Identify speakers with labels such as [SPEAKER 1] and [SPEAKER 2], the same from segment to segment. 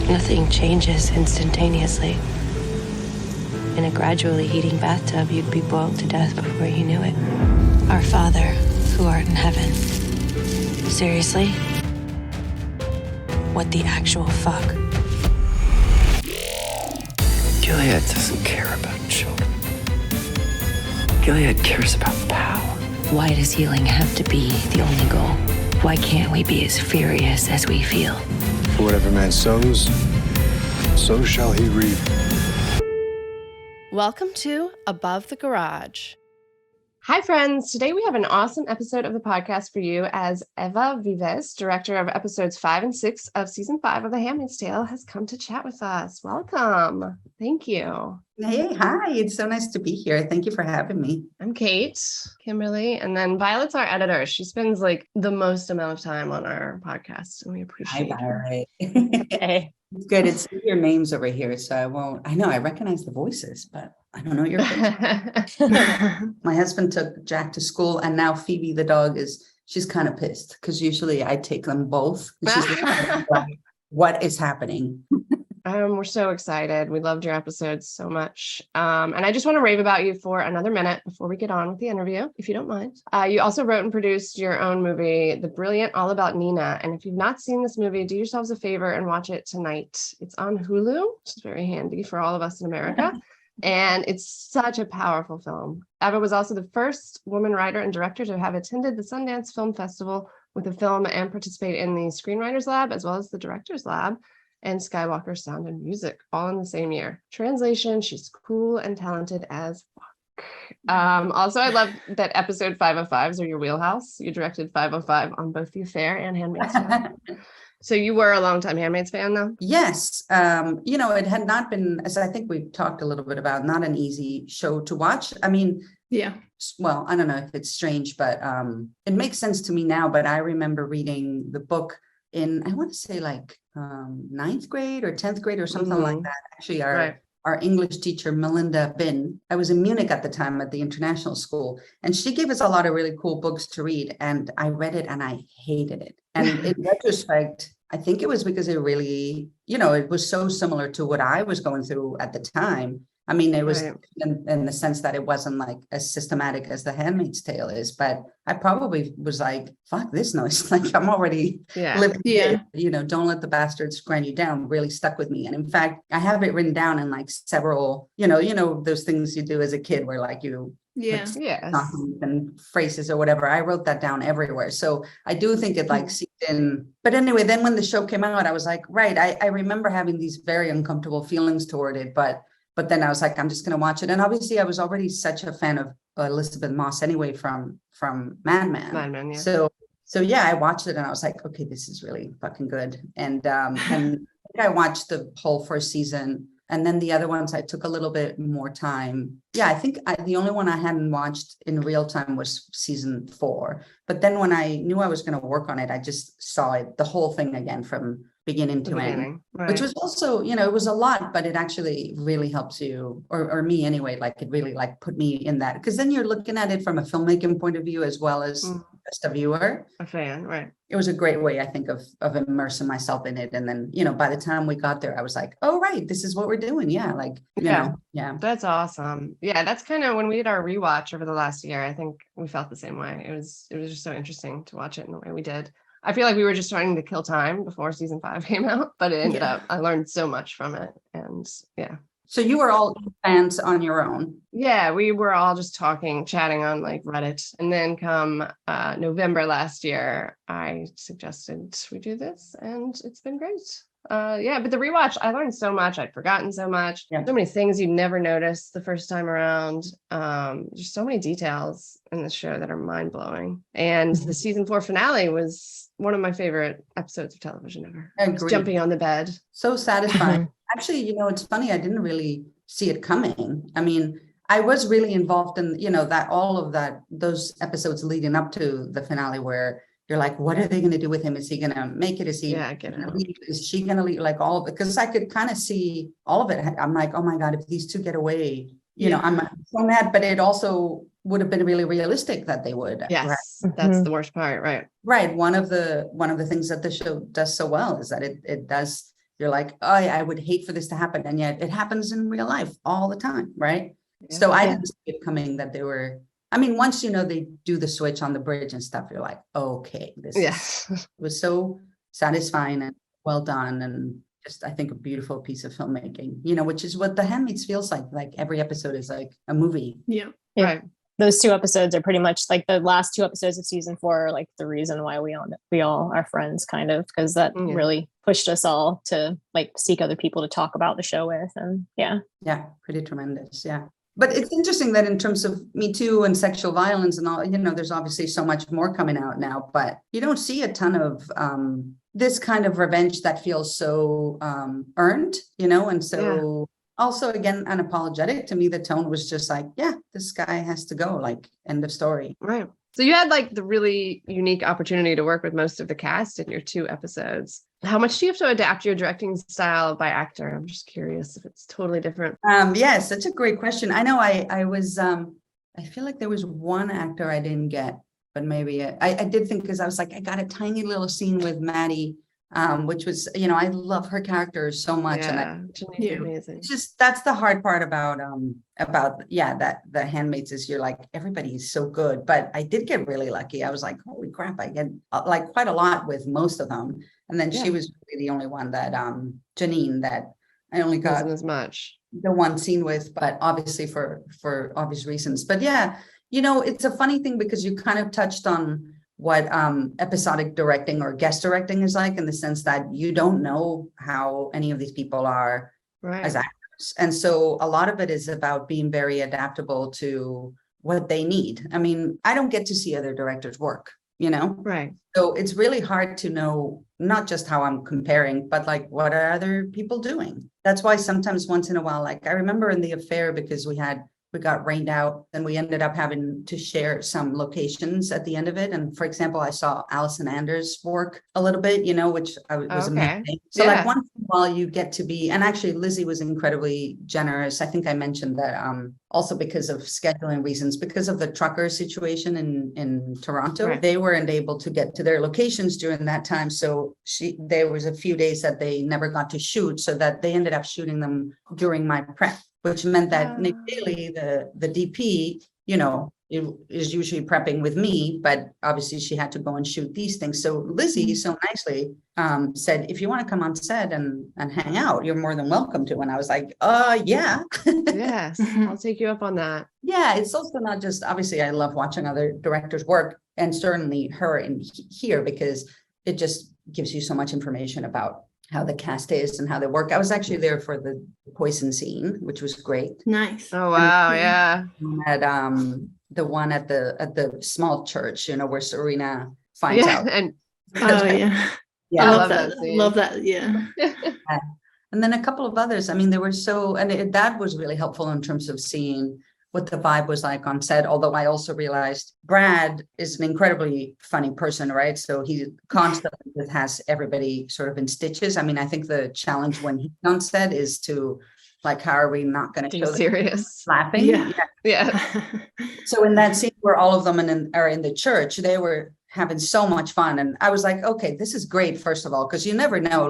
[SPEAKER 1] Nothing changes instantaneously. In a gradually heating bathtub, you'd be boiled to death before you knew it. Our Father, who art in heaven. Seriously? What the actual fuck?
[SPEAKER 2] Gilead doesn't care about children. Gilead cares about power.
[SPEAKER 1] Why does healing have to be the only goal? Why can't we be as furious as we feel?
[SPEAKER 3] For whatever man sows, so shall he reap.
[SPEAKER 4] Welcome to Above the Garage.
[SPEAKER 5] Hi, friends. Today we have an awesome episode of the podcast for you as Eva Vives, director of episodes 5 and 6 of season 5 of The Handmaid's Tale, has come to chat with us. Welcome. Thank you.
[SPEAKER 6] Hey, hi. It's so nice to be here. Thank you for having me.
[SPEAKER 5] I'm Kate, Kimberly, and then Violet's our editor. She spends like the most amount of time on our podcast, and we appreciate her.
[SPEAKER 6] Violet.
[SPEAKER 5] Hey.
[SPEAKER 6] It's good. It's your names over here, so I know I recognize the voices, but I don't know your face. My husband took Jack to school, and now Phoebe, the dog, she's kind of pissed because usually I take them both. She's like, what is happening?
[SPEAKER 5] We're so excited. We loved your episodes so much. And I just want to rave about you for another minute before we get on with the interview, if you don't mind. You also wrote and produced your own movie, The Brilliant All About Nina. And if you've not seen this movie, do yourselves a favor and watch it tonight. It's on Hulu, which is very handy for all of us in America. And it's such a powerful film. Eva was also the first woman writer and director to have attended the Sundance Film Festival with a film and participate in the Screenwriters Lab, as well as the Directors Lab and Skywalker Sound and Music, all in the same year. Translation, she's cool and talented as fuck. Also, I love that episode 505s are your wheelhouse. You directed 505 on both The Affair and Handmaid's Tale. So you were a longtime Handmaid's fan, though?
[SPEAKER 6] Yes. It had not been, as I think we've talked a little bit about, not an easy show to watch. I mean,
[SPEAKER 5] yeah.
[SPEAKER 6] Well, I don't know if it's strange, but it makes sense to me now. But I remember reading the book in, I want to say like 9th grade or 10th grade or something like that. Actually, our English teacher, Melinda Bin, I was in Munich at the time at the international school, and she gave us a lot of really cool books to read. And I read it and I hated it. And in retrospect, I think it was because it really, it was so similar to what I was going through at the time. I mean, it was in the sense that it wasn't like as systematic as The Handmaid's Tale is, but I probably was like, fuck this noise. Like I'm already living it. Don't let the bastards grind you down really stuck with me. And in fact, I have it written down in like several, those things you do as a kid where like you and phrases or whatever. I wrote that down everywhere. So I do think it like seeped in. But anyway, then when the show came out, I was like, I remember having these very uncomfortable feelings toward it, but then I was like, I'm just going to watch it. And obviously I was already such a fan of Elizabeth Moss anyway from Mad Men.
[SPEAKER 5] Mad Men, yeah.
[SPEAKER 6] So yeah, I watched it and I was like, okay, this is really fucking good. And I watched the whole first season. And then the other ones, I took a little bit more time. Yeah, I think the only one I hadn't watched in real time was season 4. But then when I knew I was going to work on it, I just saw it, the whole thing again from beginning to end, which was also, it was a lot, but it actually really helps you, or me anyway, like it really like put me in that, because then you're looking at it from a filmmaking point of view as well as just a viewer,
[SPEAKER 5] a fan, right?
[SPEAKER 6] It was a great way, I think, of immersing myself in it. And then, by the time we got there, I was like, oh, right, this is what we're doing. Yeah. Like, yeah.
[SPEAKER 5] That's awesome. Yeah. That's kind of when we did our rewatch over the last year, I think we felt the same way. It was just so interesting to watch it in the way we did. I feel like we were just trying to kill time before season 5 came out, but it ended up, I learned so much from it. And yeah.
[SPEAKER 6] So you were all fans on your own?
[SPEAKER 5] Yeah, we were all just chatting on like Reddit. And then come November last year, I suggested we do this and it's been great. But the rewatch, I learned so much. I'd forgotten so much. So many things you never noticed the first time around. There's so many details in the show that are mind-blowing. And the season 4 finale was one of my favorite episodes of television ever. Jumping on the bed.
[SPEAKER 6] So satisfying. Actually, it's funny. I didn't really see it coming. I mean, I was really involved in, that all of those episodes leading up to the finale where you're like, what are they going to do with him? Is he going to make it? Is he going to leave? Is she going to leave? Like all of it. Because I could kind of see all of it. I'm like, oh my God, if these two get away, I'm so mad. But it also would have been really realistic that they would.
[SPEAKER 5] Yes, that's the worst part, right?
[SPEAKER 6] Right. One of the things that the show does so well is that it does you're like, oh, I would hate for this to happen. And yet it happens in real life all the time, right? So I didn't see it coming that they were, I mean, once you know they do the switch on the bridge and stuff, you're like, okay, it was so satisfying and well done, and just I think a beautiful piece of filmmaking, which is what The Handmaid feels like. Like every episode is like a movie.
[SPEAKER 7] Yeah.
[SPEAKER 5] Right.
[SPEAKER 7] Those 2 episodes are pretty much like the last 2 episodes of season 4 are like the reason why we all are friends, kind of, because that really pushed us all to like seek other people to talk about the show with. And yeah,
[SPEAKER 6] pretty tremendous. Yeah. But it's interesting that in terms of Me Too and sexual violence and all, there's obviously so much more coming out now, but you don't see a ton of this kind of revenge that feels so earned, and so also, again, unapologetic. To me, the tone was just like, yeah, this guy has to go, like, end of story.
[SPEAKER 5] Right. So you had like the really unique opportunity to work with most of the cast in your 2 episodes. How much do you have to adapt your directing style by actor? I'm just curious if it's totally different.
[SPEAKER 6] Yeah, such a great question. I know I was, I feel like there was one actor I didn't get, but maybe I did think, because I was like, I got a tiny little scene with Maddie, which was, I love her character so much. And
[SPEAKER 5] amazing.
[SPEAKER 6] It's just, that's the hard part about that the Handmaids is you're like, everybody's so good, but I did get really lucky. I was like, holy crap, I get like quite a lot with most of them. And then she was really the only one that, Janine, that I only got
[SPEAKER 5] wasn't as much
[SPEAKER 6] the one scene with, but obviously for obvious reasons. But yeah, it's a funny thing because you kind of touched on what episodic directing or guest directing is like, in the sense that you don't know how any of these people are as actors. And so a lot of it is about being very adaptable to what they need. I mean, I don't get to see other directors work,
[SPEAKER 5] Right.
[SPEAKER 6] So it's really hard to know, not just how I'm comparing, but like, what are other people doing? That's why sometimes once in a while, like I remember in The Affair, because we got rained out and we ended up having to share some locations at the end of it. And for example, I saw Alison Anders work a little bit, which was amazing. So like once in a while you get to be, and actually Lizzie was incredibly generous. I think I mentioned that also because of scheduling reasons, because of the trucker situation in Toronto, they weren't able to get to their locations during that time. So there was a few days that they never got to shoot, so that they ended up shooting them during my prep, which meant that Nick Daly, the DP, is usually prepping with me, but obviously she had to go and shoot these things. So Lizzie so nicely said, if you want to come on set and hang out, you're more than welcome to. And I was like, yeah.
[SPEAKER 5] Yes, I'll take you up on that.
[SPEAKER 6] Yeah, it's also not just, obviously I love watching other directors work, and certainly her in here, because it just gives you so much information about how the cast is and how they work. I was actually there for the poison scene, which was great.
[SPEAKER 7] Nice.
[SPEAKER 5] Oh wow, yeah.
[SPEAKER 6] At the one at the small church, where Serena finds out.
[SPEAKER 5] And
[SPEAKER 7] yeah.
[SPEAKER 6] Yeah,
[SPEAKER 7] I love that. Love that. Yeah.
[SPEAKER 6] And then a couple of others. I mean, they were that was really helpful in terms of seeing what the vibe was like on set. Although I also realized Brad is an incredibly funny person, right? So he constantly has everybody sort of in stitches. I mean, I think the challenge when he's on set is to, like, how are we not going to show
[SPEAKER 5] serious
[SPEAKER 6] laughing?
[SPEAKER 5] Yeah.
[SPEAKER 6] So in that scene where all of them are in the church, they were having so much fun. And I was like, okay, this is great, first of all, because you never know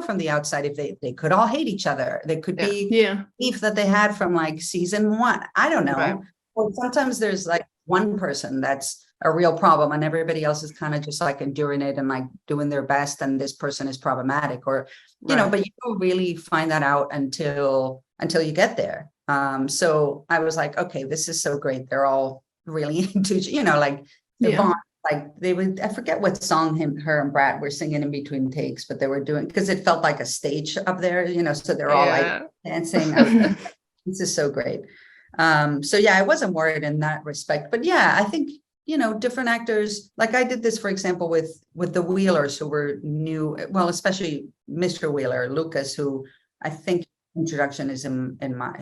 [SPEAKER 6] from the outside if they could all hate each other. They could be beef that they had from like season 1. I don't know.
[SPEAKER 5] Right.
[SPEAKER 6] Or sometimes there's like one person that's a real problem and everybody else is kind of just like enduring it and like doing their best, and this person is problematic, or but you don't really find that out until you get there. So I was like, okay, this is so great. They're all really into, like the bond. Like they would, I forget what song her and Brad were singing in between takes, but they were doing, because it felt like a stage up there, so they're all like dancing. This is so great. So yeah, I wasn't worried in that respect, but yeah, I think, different actors, like I did this, for example, with the Wheelers, who were new, well, especially Mr. Wheeler, Lucas, who I think introduction is in my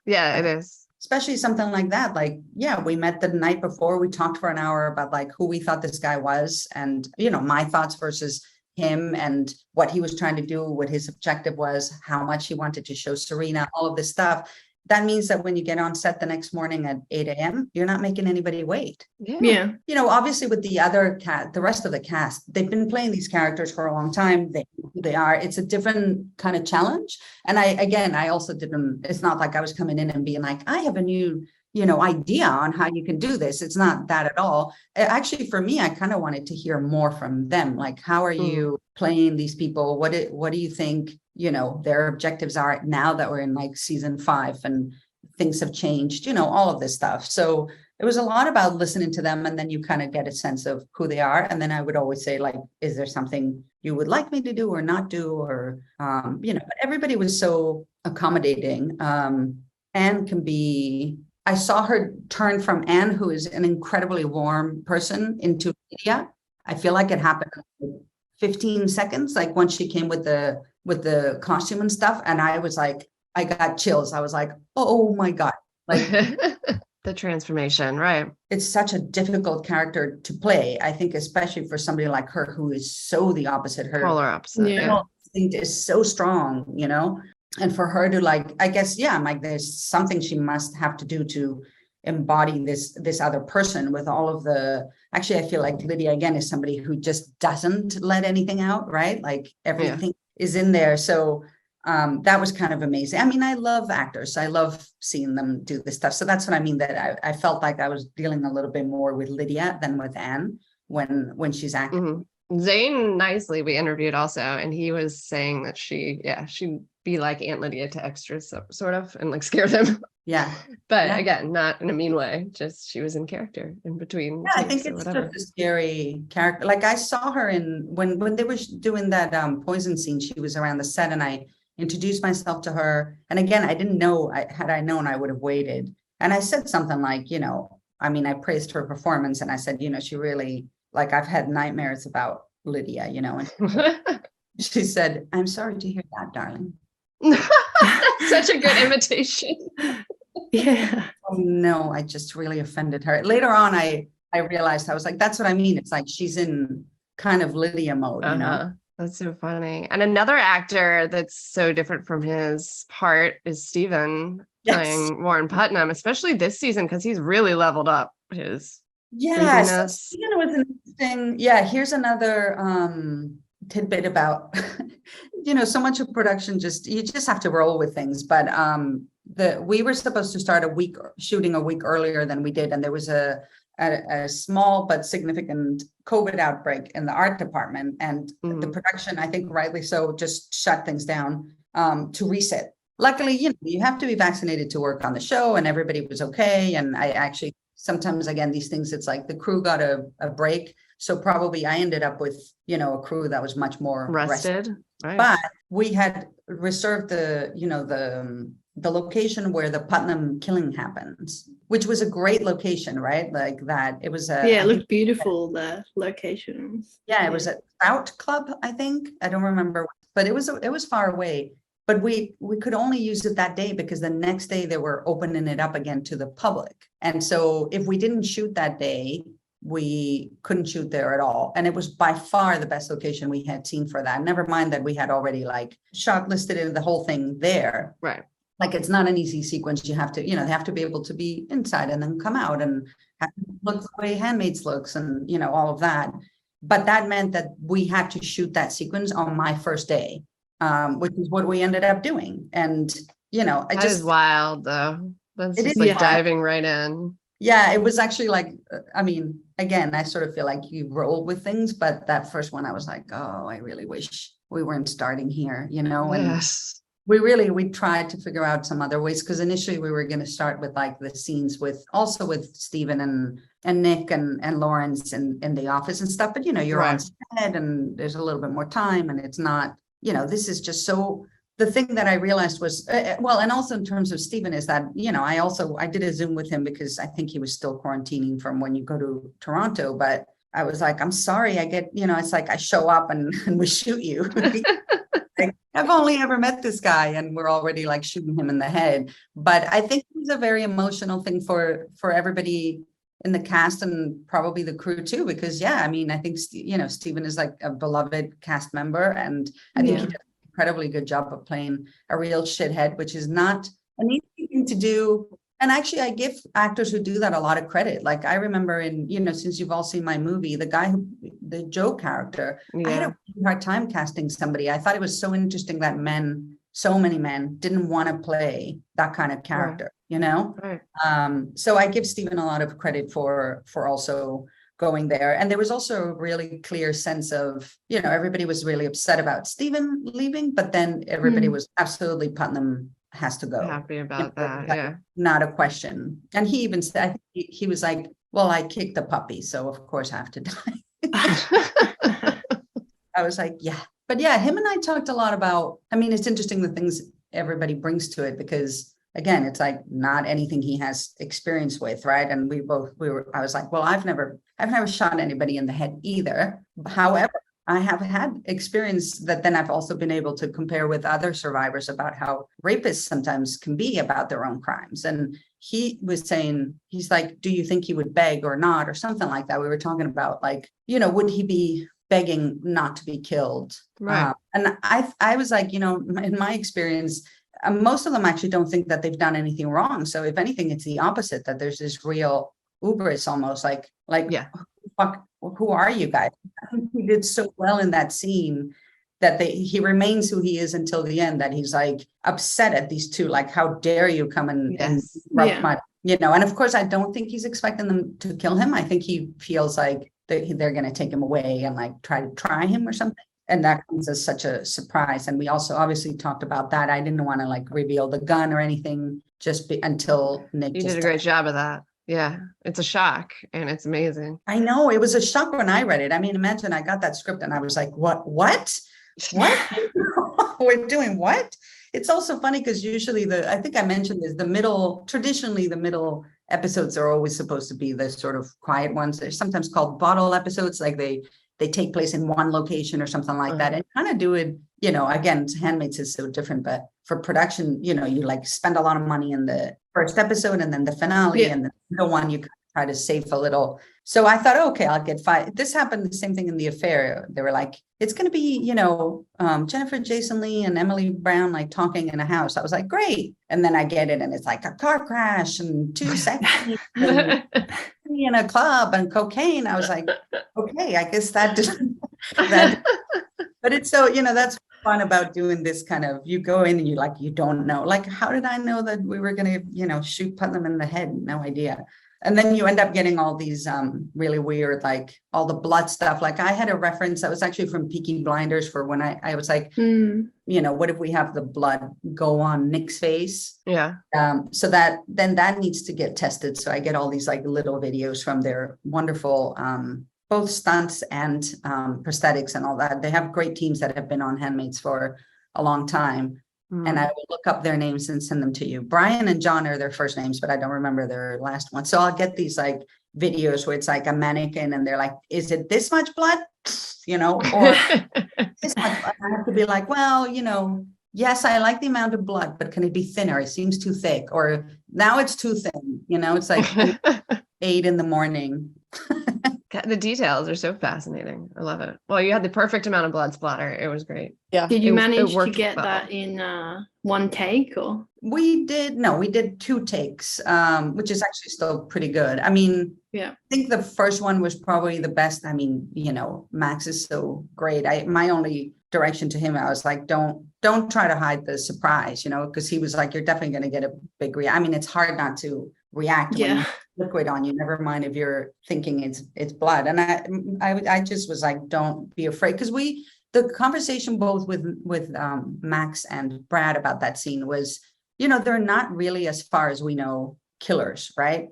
[SPEAKER 5] it is.
[SPEAKER 6] Especially something like that. Like, yeah, we met the night before, we talked for an hour about like who we thought this guy was, and, my thoughts versus him, and what he was trying to do, what his objective was, how much he wanted to show Serena, all of this stuff. that means that when you get on set the next morning at 8 a.m., you're not making anybody wait.
[SPEAKER 4] Yeah.
[SPEAKER 6] You know, obviously with the other the rest of the cast, they've been playing these characters for a long time. They know who they are. It's a different kind of challenge. And I also didn't, it's not like I was coming in and being like, I have a new, you know, idea on how you can do this. It's not that at all. Actually, for me, I kind of wanted to hear more from them. Like, how are you playing these people? What do you think, you know, their objectives are now that we're in like season 5 and things have changed, you know, all of this stuff. So it was a lot about listening to them, and then you kind of get a sense of who they are. And then I would always say, like, is there something you would like me to do or not do? Or, you know, but everybody was so accommodating. Anne can be, I saw her turn from Anne, who is an incredibly warm person, into Lydia. I feel like it happened in 15 seconds, like once she came with the costume and stuff. And I was like, I got chills. I was like, oh my God. Like
[SPEAKER 5] the transformation, right?
[SPEAKER 6] It's such a difficult character to play. I think, especially for somebody like her, who is so the opposite. Her
[SPEAKER 5] polar opposite. Yeah.
[SPEAKER 6] Instinct is so strong, you know, and for her to like, I guess, yeah, I'm like, there's something she must have to do to embody this other person with all of the, actually, I feel like Lydia again is somebody who just doesn't let anything out, right? Like everything is in there. So that was kind of amazing. I mean, I love actors. I love seeing them do this stuff. So that's what I mean, that I felt like I was dealing a little bit more with Lydia than with Anne when she's acting.
[SPEAKER 5] Mm-hmm. Zane Nicely we interviewed also, and he was saying that she'd be like Aunt Lydia to extras, sort of, and like scare them.
[SPEAKER 6] Yeah.
[SPEAKER 5] But again, not in a mean way, just she was in character in between.
[SPEAKER 6] Yeah, I think it's just a scary character. Like I saw her in when they were doing that poison scene, she was around the set, and I introduced myself to her. And again, I didn't know, had I known, I would have waited. And I said something like, you know, I mean, I praised her performance, and I said, you know, she really, like, I've had nightmares about Lydia, you know, and she said, I'm sorry to hear that, darling.
[SPEAKER 5] Such a good invitation.
[SPEAKER 4] Yeah.
[SPEAKER 6] Oh no, I just really offended her. Later on, I realized, I was like, that's what I mean. It's like she's in kind of Lydia mode, you know?
[SPEAKER 5] That's so funny. And another actor that's so different from his part is Stephen playing Warren Putnam, especially this season, because he's really leveled up his
[SPEAKER 6] creepiness. Stephen was interesting. Yeah, here's another tidbit about, you know, so much of production, you just have to roll with things. But we were supposed to start shooting a week earlier than we did. And there was a small but significant COVID outbreak in the art department, and the production, I think rightly so, just shut things down to reset. Luckily, you know, you have to be vaccinated to work on the show, and everybody was okay. And I actually, sometimes again, these things, it's like the crew got a break. So probably I ended up with, you know, a crew that was much more rested. Right. But we had reserved the location where the Putnam killing happens, which was a great location, right? Like that, it was
[SPEAKER 4] it looked beautiful, the locations.
[SPEAKER 6] Yeah, it was at Trout Club, I think. I don't remember, but it was far away. But we could only use it that day because the next day they were opening it up again to the public. And so if we didn't shoot that day, we couldn't shoot there at all. And it was by far the best location we had seen for that. Never mind that we had already like shot listed in the whole thing there.
[SPEAKER 5] Right.
[SPEAKER 6] Like it's not an easy sequence. You have to, you know, they have to be able to be inside and then come out and have to look the way Handmaid's looks and, you know, all of that. But that meant that we had to shoot that sequence on my first day, which is what we ended up doing. And, you know,
[SPEAKER 5] that is wild though. That's just like diving right in.
[SPEAKER 6] Yeah, it was actually like, I mean, again, I sort of feel like you roll with things, but that first one I was like, oh, I really wish we weren't starting here, you know? And
[SPEAKER 5] yes.
[SPEAKER 6] We tried to figure out some other ways, because initially we were going to start with like the scenes with Stephen and Nick and Lawrence in the office and stuff. But, you know, you're on set and there's a little bit more time, and it's not, you know, this is just so. The thing that I realized was, well, and also in terms of Stephen is that, you know, I did a Zoom with him because I think he was still quarantining from when you go to Toronto. But I was like, I'm sorry, I get, you know, it's like I show up and we shoot you. Like, I've only ever met this guy and we're already like shooting him in the head. But I think it was a very emotional thing for everybody in the cast and probably the crew too, because I mean, I think, you know, Stephen is like a beloved cast member, and I think he did an incredibly good job of playing a real shithead, which is not an easy thing thing to do. And actually, I give actors who do that a lot of credit. Like I remember since you've all seen my movie, the Joe character, I had a really hard time casting somebody. I thought it was so interesting that so many men didn't want to play that kind of character,
[SPEAKER 5] Right.
[SPEAKER 6] So I give Stephen a lot of credit for also going there. And there was also a really clear sense of, everybody was really upset about Stephen leaving, but then everybody was absolutely Putnam has to go.
[SPEAKER 5] Happy about that. Yeah.
[SPEAKER 6] Not a question. And he even said, he was like, well, I kicked the puppy, so of course I have to die. I was like, yeah. But yeah, him and I talked a lot about, it's interesting the things everybody brings to it, because again, it's like not anything he has experience with, right? And I was like, well, I've never shot anybody in the head either. However, I have had experience that then I've also been able to compare with other survivors about how rapists sometimes can be about their own crimes. And he was saying, he's like, do you think he would beg or not, or something like that? We were talking about like, would he be begging not to be killed?
[SPEAKER 5] Right.
[SPEAKER 6] And I was like, in my experience, most of them actually don't think that they've done anything wrong. So if anything, it's the opposite, that there's this real hubris, almost like, yeah, fuck, who are you guys? I think he did so well in that scene that he remains who he is until the end, that he's like upset at these two, like, how dare you come and my, and of course, I don't think he's expecting them to kill him. I think he feels like they're going to take him away and like try him or something. And that comes as such a surprise. And we also obviously talked about that. I didn't want to like reveal the gun or anything until Nick.
[SPEAKER 5] You did a great job of that. Yeah, it's a shock and it's amazing.
[SPEAKER 6] I know, it was a shock when I read it. Imagine I got that script and I was like, what? We're doing what? It's also funny because usually I think I mentioned this, traditionally the middle episodes are always supposed to be the sort of quiet ones. They're sometimes called bottle episodes, like they take place in one location or something like that, and kind of do it, again, Handmaid's is so different, but for production, you like spend a lot of money in the first episode and then the finale and the one you try to save a little. So I thought, okay, I'll get 5. This happened, the same thing in The Affair. They were like, it's going to be, Jennifer Jason Leigh and Emily Brown, like talking in a house. I was like, great. And then I get it. And it's like a car crash and 2 seconds in a club and cocaine. I was like, okay, I guess that didn't, but it's so, that's fun about doing this kind of, you go in and you don't know, like, how did I know that we were going to, shoot Putnam in the head? No idea. And then you end up getting all these really weird, like all the blood stuff. Like I had a reference that was actually from Peaky Blinders for when I was like, what if we have the blood go on Nick's face? Yeah. So that needs to get tested. So I get all these like little videos from their wonderful, both stunts and prosthetics and all that. They have great teams that have been on Handmaids for a long time. And I will look up their names and send them to you. Brian and John are their first names, but I don't remember their last one. So I'll get these like videos where it's like a mannequin and they're like, is it this much blood? Or this much blood. I have to be like, well, yes, I like the amount of blood, but can it be thinner? It seems too thick. Or now it's too thin. It's like 8 a.m.
[SPEAKER 5] The details are so fascinating. I love it. Well, you had the perfect amount of blood splatter. It was great.
[SPEAKER 7] Yeah.
[SPEAKER 4] Did you manage to get that in one take or?
[SPEAKER 6] We did 2 takes, which is actually still pretty good. I think the first one was probably the best. Max is so great. My only direction to him, I was like, don't try to hide the surprise, because he was like, you're definitely going to get a big reaction. It's hard not to react when you liquid on you, never mind if you're thinking it's blood. And I just was like, don't be afraid, because the conversation both with Max and Brad about that scene was, they're not really, as far as we know, killers, right?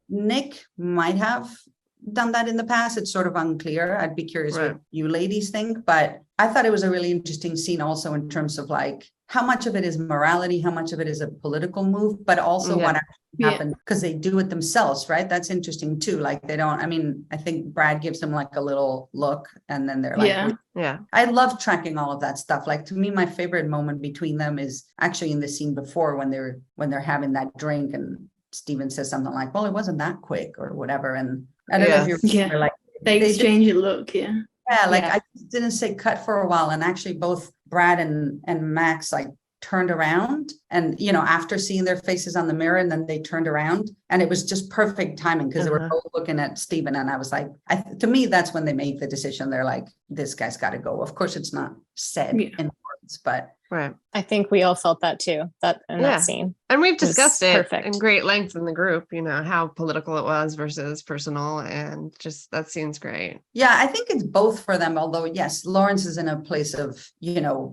[SPEAKER 6] Nick might have done that in the past. It's sort of unclear. I'd be curious what you ladies think, but I thought it was a really interesting scene also in terms of like how much of it is morality, how much of it is a political move, but also what actually happened, because they do it themselves, right? That's interesting too. Like they don't, I think Brad gives them like a little look and then they're like, I love tracking all of that stuff. Like to me, my favorite moment between them is actually in the scene before when they're having that drink and Steven says something like, well, it wasn't that quick or whatever. And I don't know if you're like,
[SPEAKER 4] they exchange a look.
[SPEAKER 6] I didn't say cut for a while. And actually both Brad and Max like turned around and, after seeing their faces on the mirror, and then they turned around, and it was just perfect timing because they were both looking at Stephen. And I was like, to me, that's when they make the decision. They're like, this guy's got to go. Of course, it's not said in words, but
[SPEAKER 5] right.
[SPEAKER 7] I think we all felt that too, that scene.
[SPEAKER 5] And we've discussed it
[SPEAKER 7] perfect.
[SPEAKER 5] in great length in the group, how political it was versus personal, and just that scene's great.
[SPEAKER 6] Yeah, I think it's both for them. Although, yes, Lawrence is in a place of,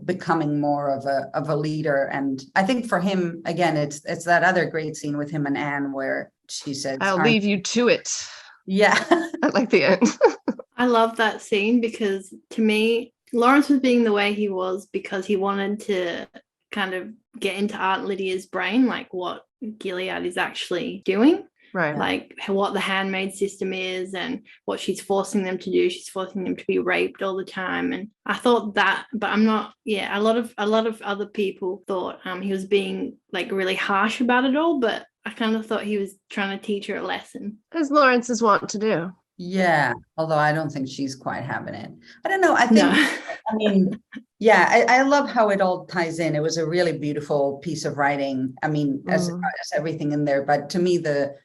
[SPEAKER 6] becoming more of a leader. And I think for him, again, it's that other great scene with him and Anne where she says,
[SPEAKER 5] I'll leave you to it.
[SPEAKER 6] Yeah.
[SPEAKER 5] I like the end.
[SPEAKER 4] I love that scene because to me, Lawrence was being the way he was because he wanted to kind of get into Aunt Lydia's brain, like what Gilead is actually doing.
[SPEAKER 5] Right.
[SPEAKER 4] Like what the handmaid system is and what she's forcing them to do. She's forcing them to be raped all the time. And I thought that, but I'm not, a lot of other people thought he was being like really harsh about it all, but I kind of thought he was trying to teach her a lesson.
[SPEAKER 5] As Lawrence is wont to do.
[SPEAKER 6] Yeah, although I don't think she's quite having it. I don't know. I think, I love how it all ties in. It was a really beautiful piece of writing. I mean, as everything in there, but to me, the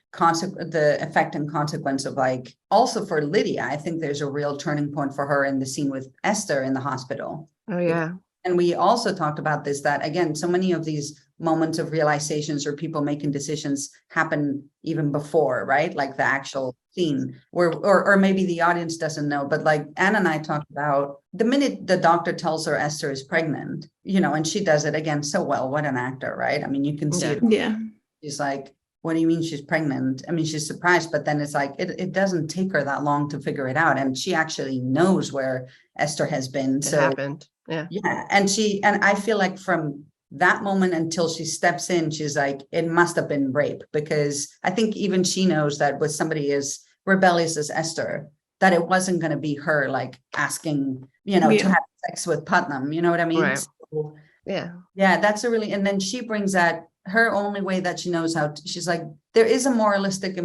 [SPEAKER 6] effect and consequence of like, also for Lydia, I think there's a real turning point for her in the scene with Esther in the hospital.
[SPEAKER 5] Oh, yeah.
[SPEAKER 6] And we also talked about this, that again, so many of these moments of realizations or people making decisions happen even before, right? Like the actual scene where, or maybe the audience doesn't know, but like Anne and I talked about the minute the doctor tells her Esther is pregnant, and she does it again so well. What an actor, right? I mean, you can see it.
[SPEAKER 4] Yeah.
[SPEAKER 6] She's like, what do you mean she's pregnant? I mean, she's surprised, but then it's like, it doesn't take her that long to figure it out. And she actually knows where Esther has been.
[SPEAKER 5] It happened. Yeah.
[SPEAKER 6] Yeah. And I feel like from that moment until she steps in, she's like, it must have been rape, because I think even she knows that with somebody as rebellious as Esther, that it wasn't going to be her like asking, to have sex with Putnam. You know what I mean?
[SPEAKER 5] Right.
[SPEAKER 6] So,
[SPEAKER 5] yeah.
[SPEAKER 6] That's and then she brings that her only way that she knows how to, she's like, there is a moralistic,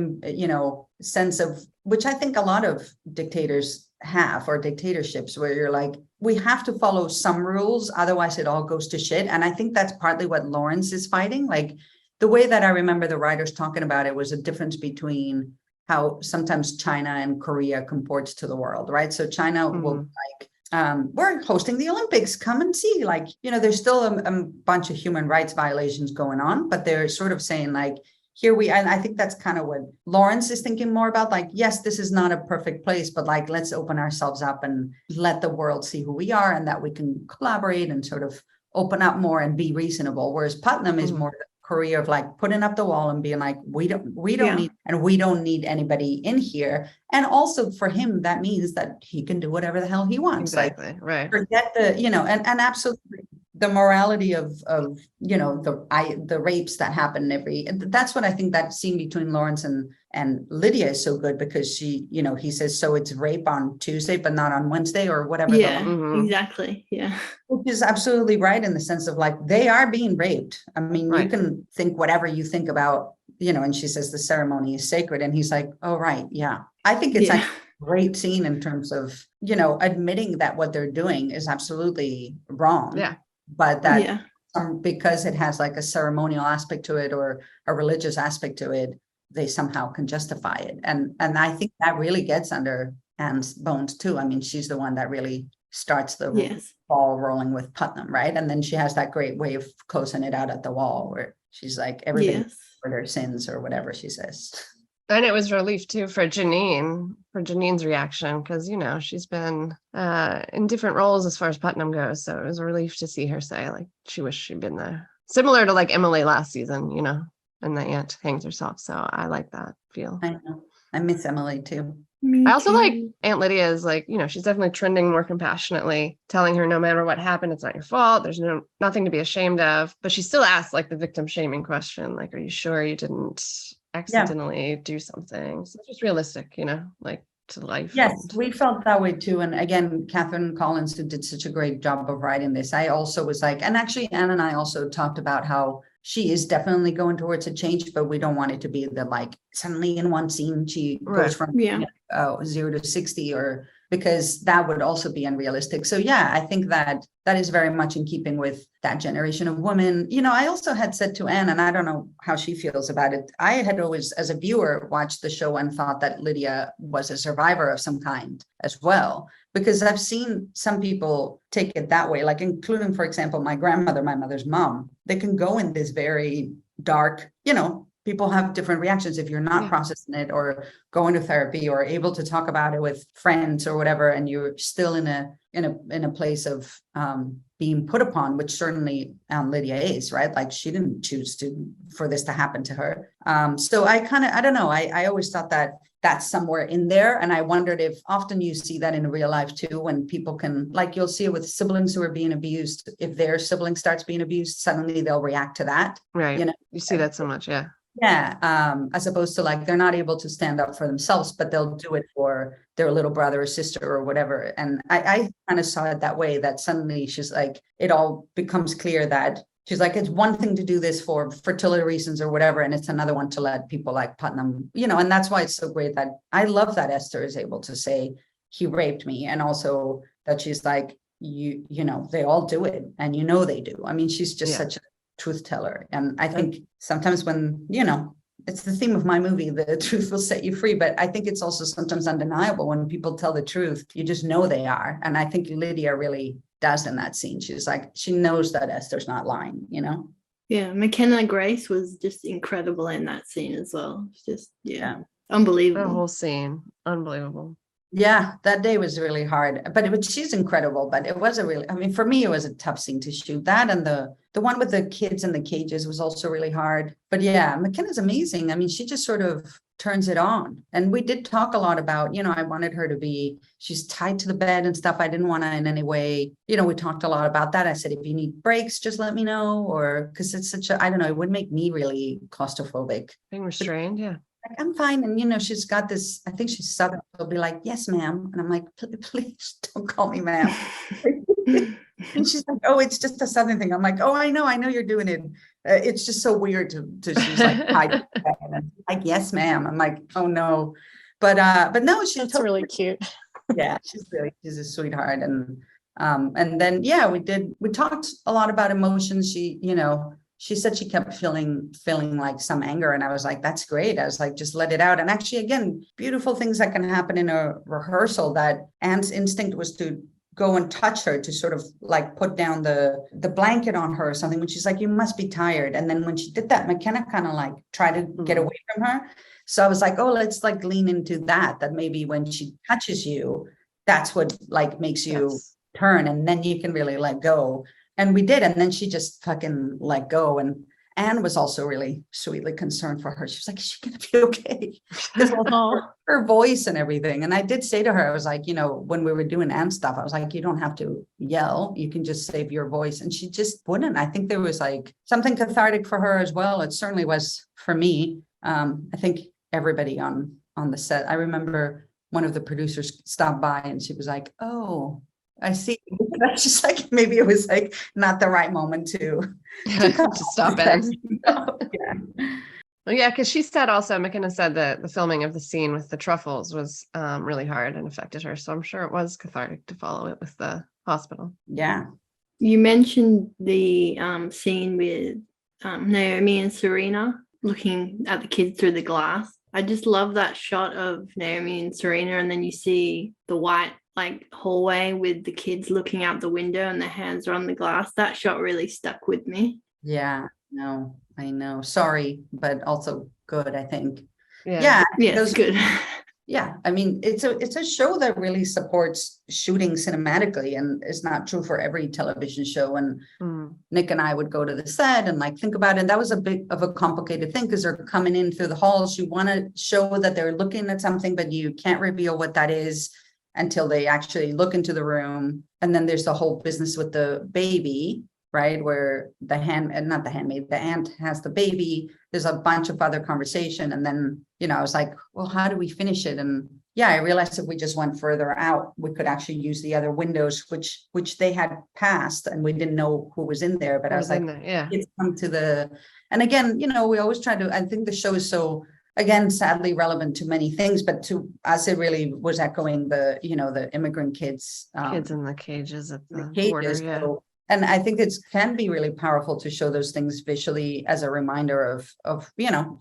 [SPEAKER 6] sense of, which I think a lot of dictators have, or dictatorships, where you're like, we have to follow some rules, otherwise it all goes to shit. And I think that's partly what Lawrence is fighting. Like the way that I remember the writers talking about it was a difference between how sometimes China and Korea comports to the world, right? So China will like, we're hosting the Olympics, come and see, like, there's still a bunch of human rights violations going on, but they're sort of saying like, here we, and I think that's kind of what Lawrence is thinking more about. Like, yes, this is not a perfect place, but like, let's open ourselves up and let the world see who we are and that we can collaborate and sort of open up more and be reasonable. Whereas Putnam is more the Korea of like putting up the wall and being like, we don't need, and we don't need anybody in here. And also for him, that means that he can do whatever the hell he wants.
[SPEAKER 5] Exactly.
[SPEAKER 6] Like,
[SPEAKER 5] right.
[SPEAKER 6] Forget the, and absolutely the morality of the rapes that happen that's what I think that scene between Lawrence and Lydia is so good, because she, he says, so it's rape on Tuesday, but not on Wednesday or whatever.
[SPEAKER 4] Yeah, exactly. Yeah.
[SPEAKER 6] Which is absolutely right in the sense of like, they are being raped. I mean, you can think whatever you think about, and she says the ceremony is sacred. And he's like, oh, right. Yeah. I think it's a great scene in terms of, admitting that what they're doing is absolutely wrong.
[SPEAKER 5] Yeah.
[SPEAKER 6] But that because it has like a ceremonial aspect to it or a religious aspect to it, they somehow can justify it. And I think that really gets under Anne's bones too. I mean, she's the one that really starts the ball rolling with Putnam, right? And then she has that great way of closing it out at the wall where she's like, everybody for their sins or whatever she says.
[SPEAKER 5] And it was relief too for Janine's reaction, because she's been in different roles as far as Putnam goes, so it was a relief to see her say like she wished she'd been there, similar to like Emily last season, and the aunt hangs herself. So I like that feel.
[SPEAKER 6] I know, I miss Emily too.
[SPEAKER 5] I also like Aunt Lydia is like, she's definitely trending more compassionately, telling her no matter what happened, it's not your fault. There's nothing to be ashamed of. But she still asks like the victim shaming question, like, are you sure you didn't accidentally do something? So it's just realistic, like to life.
[SPEAKER 6] Yes, we felt that way too. And again, Catherine Collins, who did such a great job of writing this, I also was like, and actually Anne and I also talked about how she is definitely going towards a change, but we don't want it to be the like suddenly in one scene she goes from 0 to 60 or because that would also be unrealistic. So yeah, I think that is very much in keeping with that generation of women. You know, I also had said to Anne, and I don't know how she feels about it, I had always, as a viewer, watched the show and thought that Lydia was a survivor of some kind as well, because I've seen some people take it that way, like including, for example, my grandmother, my mother's mom. They can go in this very dark, you know, people have different reactions if you're not processing it or going to therapy or able to talk about it with friends or whatever, and you're still in a place of being put upon, which certainly Lydia is, right? Like she didn't choose for this to happen to her. So I don't know. I always thought that that's somewhere in there. And I wondered if often you see that in real life too, when people can, like you'll see it with siblings who are being abused. If their sibling starts being abused, suddenly they'll react to that.
[SPEAKER 5] Right.
[SPEAKER 6] You know,
[SPEAKER 5] you see that so much. Yeah.
[SPEAKER 6] Yeah, as opposed to like they're not able to stand up for themselves, but they'll do it for their little brother or sister or whatever. And I kind of saw it that way, that suddenly she's like, it all becomes clear that she's like, it's one thing to do this for fertility reasons or whatever, and it's another one to let people like Putnam, you know, and that's why it's so great that I love that Esther is able to say he raped me, and also that she's like, you know, they all do it, and you know they do. I mean, she's just such a truth teller. And I think sometimes when, you know, it's the theme of my movie, the truth will set you free, but I think it's also sometimes undeniable when people tell the truth, you just know they are. And I think Lydia really does in that scene. She's like, she knows that Esther's not lying, you know?
[SPEAKER 4] Yeah, McKenna Grace was just incredible in that scene as well. It's just, unbelievable.
[SPEAKER 5] The whole scene, unbelievable.
[SPEAKER 6] Yeah, that day was really hard, but she's incredible. But it was I mean, for me, it was a tough scene to shoot. That and the one with the kids in the cages was also really hard. But yeah, McKenna's amazing. I mean, she just sort of turns it on. And we did talk a lot about, you know, I wanted her to be, she's tied to the bed and stuff. I didn't want to in any way, you know, we talked a lot about that. I said, if you need breaks, just let me know, or because it's such a, I don't know, it would make me really claustrophobic.
[SPEAKER 5] Being restrained, yeah.
[SPEAKER 6] Like, I'm fine. And, you know, she's got this, I think she's Southern. She'll be like, yes, ma'am. And I'm like, please don't call me ma'am. And she's like, oh, it's just a Southern thing. I'm like, oh, I know you're doing it. It's just so weird to she's like, hi, and like, yes, ma'am. I'm like, oh no. But no, she's
[SPEAKER 7] That's really cute.
[SPEAKER 6] Yeah, she's a sweetheart. And then, yeah, we talked a lot about emotions. She, you know, she said she kept feeling like some anger. And I was like, that's great. I was like, just let it out. And actually, again, beautiful things that can happen in a rehearsal. That Anne's instinct was to go and touch her, to sort of like put down the blanket on her or something, when she's like, you must be tired. And then when she did that, McKenna kind of like tried to get away from her. So I was like, oh, let's like lean into that maybe when she touches you, that's what like makes you turn, and then you can really let go. And we did. And then she just fucking let go. And Anne was also really sweetly concerned for her. She was like, is she going to be okay? Because her voice and everything. And I did say to her, I was like, you know, when we were doing Anne stuff, I was like, you don't have to yell. You can just save your voice. And she just wouldn't. I think there was like something cathartic for her as well. It certainly was for me. I think everybody on the set. I remember one of the producers stopped by and she was like, oh, I see. That's just like, maybe it was like not the right moment to
[SPEAKER 5] stop it. Well, yeah, because she said also, McKenna said that the filming of the scene with the truffles was really hard and affected her. So I'm sure it was cathartic to follow it with the hospital.
[SPEAKER 6] Yeah.
[SPEAKER 4] You mentioned the scene with Naomi and Serena looking at the kids through the glass. I just love that shot of Naomi and Serena, and then you see the white like hallway with the kids looking out the window and their hands are on the glass. That shot really stuck with me.
[SPEAKER 6] Yeah, no, I know. Sorry, but also good, I think.
[SPEAKER 4] Yeah, it's good.
[SPEAKER 6] Yeah, I mean, it's a show that really supports shooting cinematically, and it's not true for every television show. And Nick and I would go to the set and like think about it. And that was a bit of a complicated thing because they're coming in through the halls. You want to show that they're looking at something, but you can't reveal what that is until they actually look into the room. And then there's the whole business with the baby, right? Where the aunt has the baby. There's a bunch of other conversation. And then, you know, I was like, well, how do we finish it? And yeah, I realized if we just went further out, we could actually use the other windows, which they had passed, and we didn't know who was in there. But I was like, it's come to the, and again, you know, we always try to, I think the show is so, again, sadly relevant to many things, but to us, it really was echoing the, the immigrant kids.
[SPEAKER 5] Kids in the cages at the
[SPEAKER 6] cages,
[SPEAKER 5] border, yeah.
[SPEAKER 6] So, and I think it can be really powerful to show those things visually as a reminder of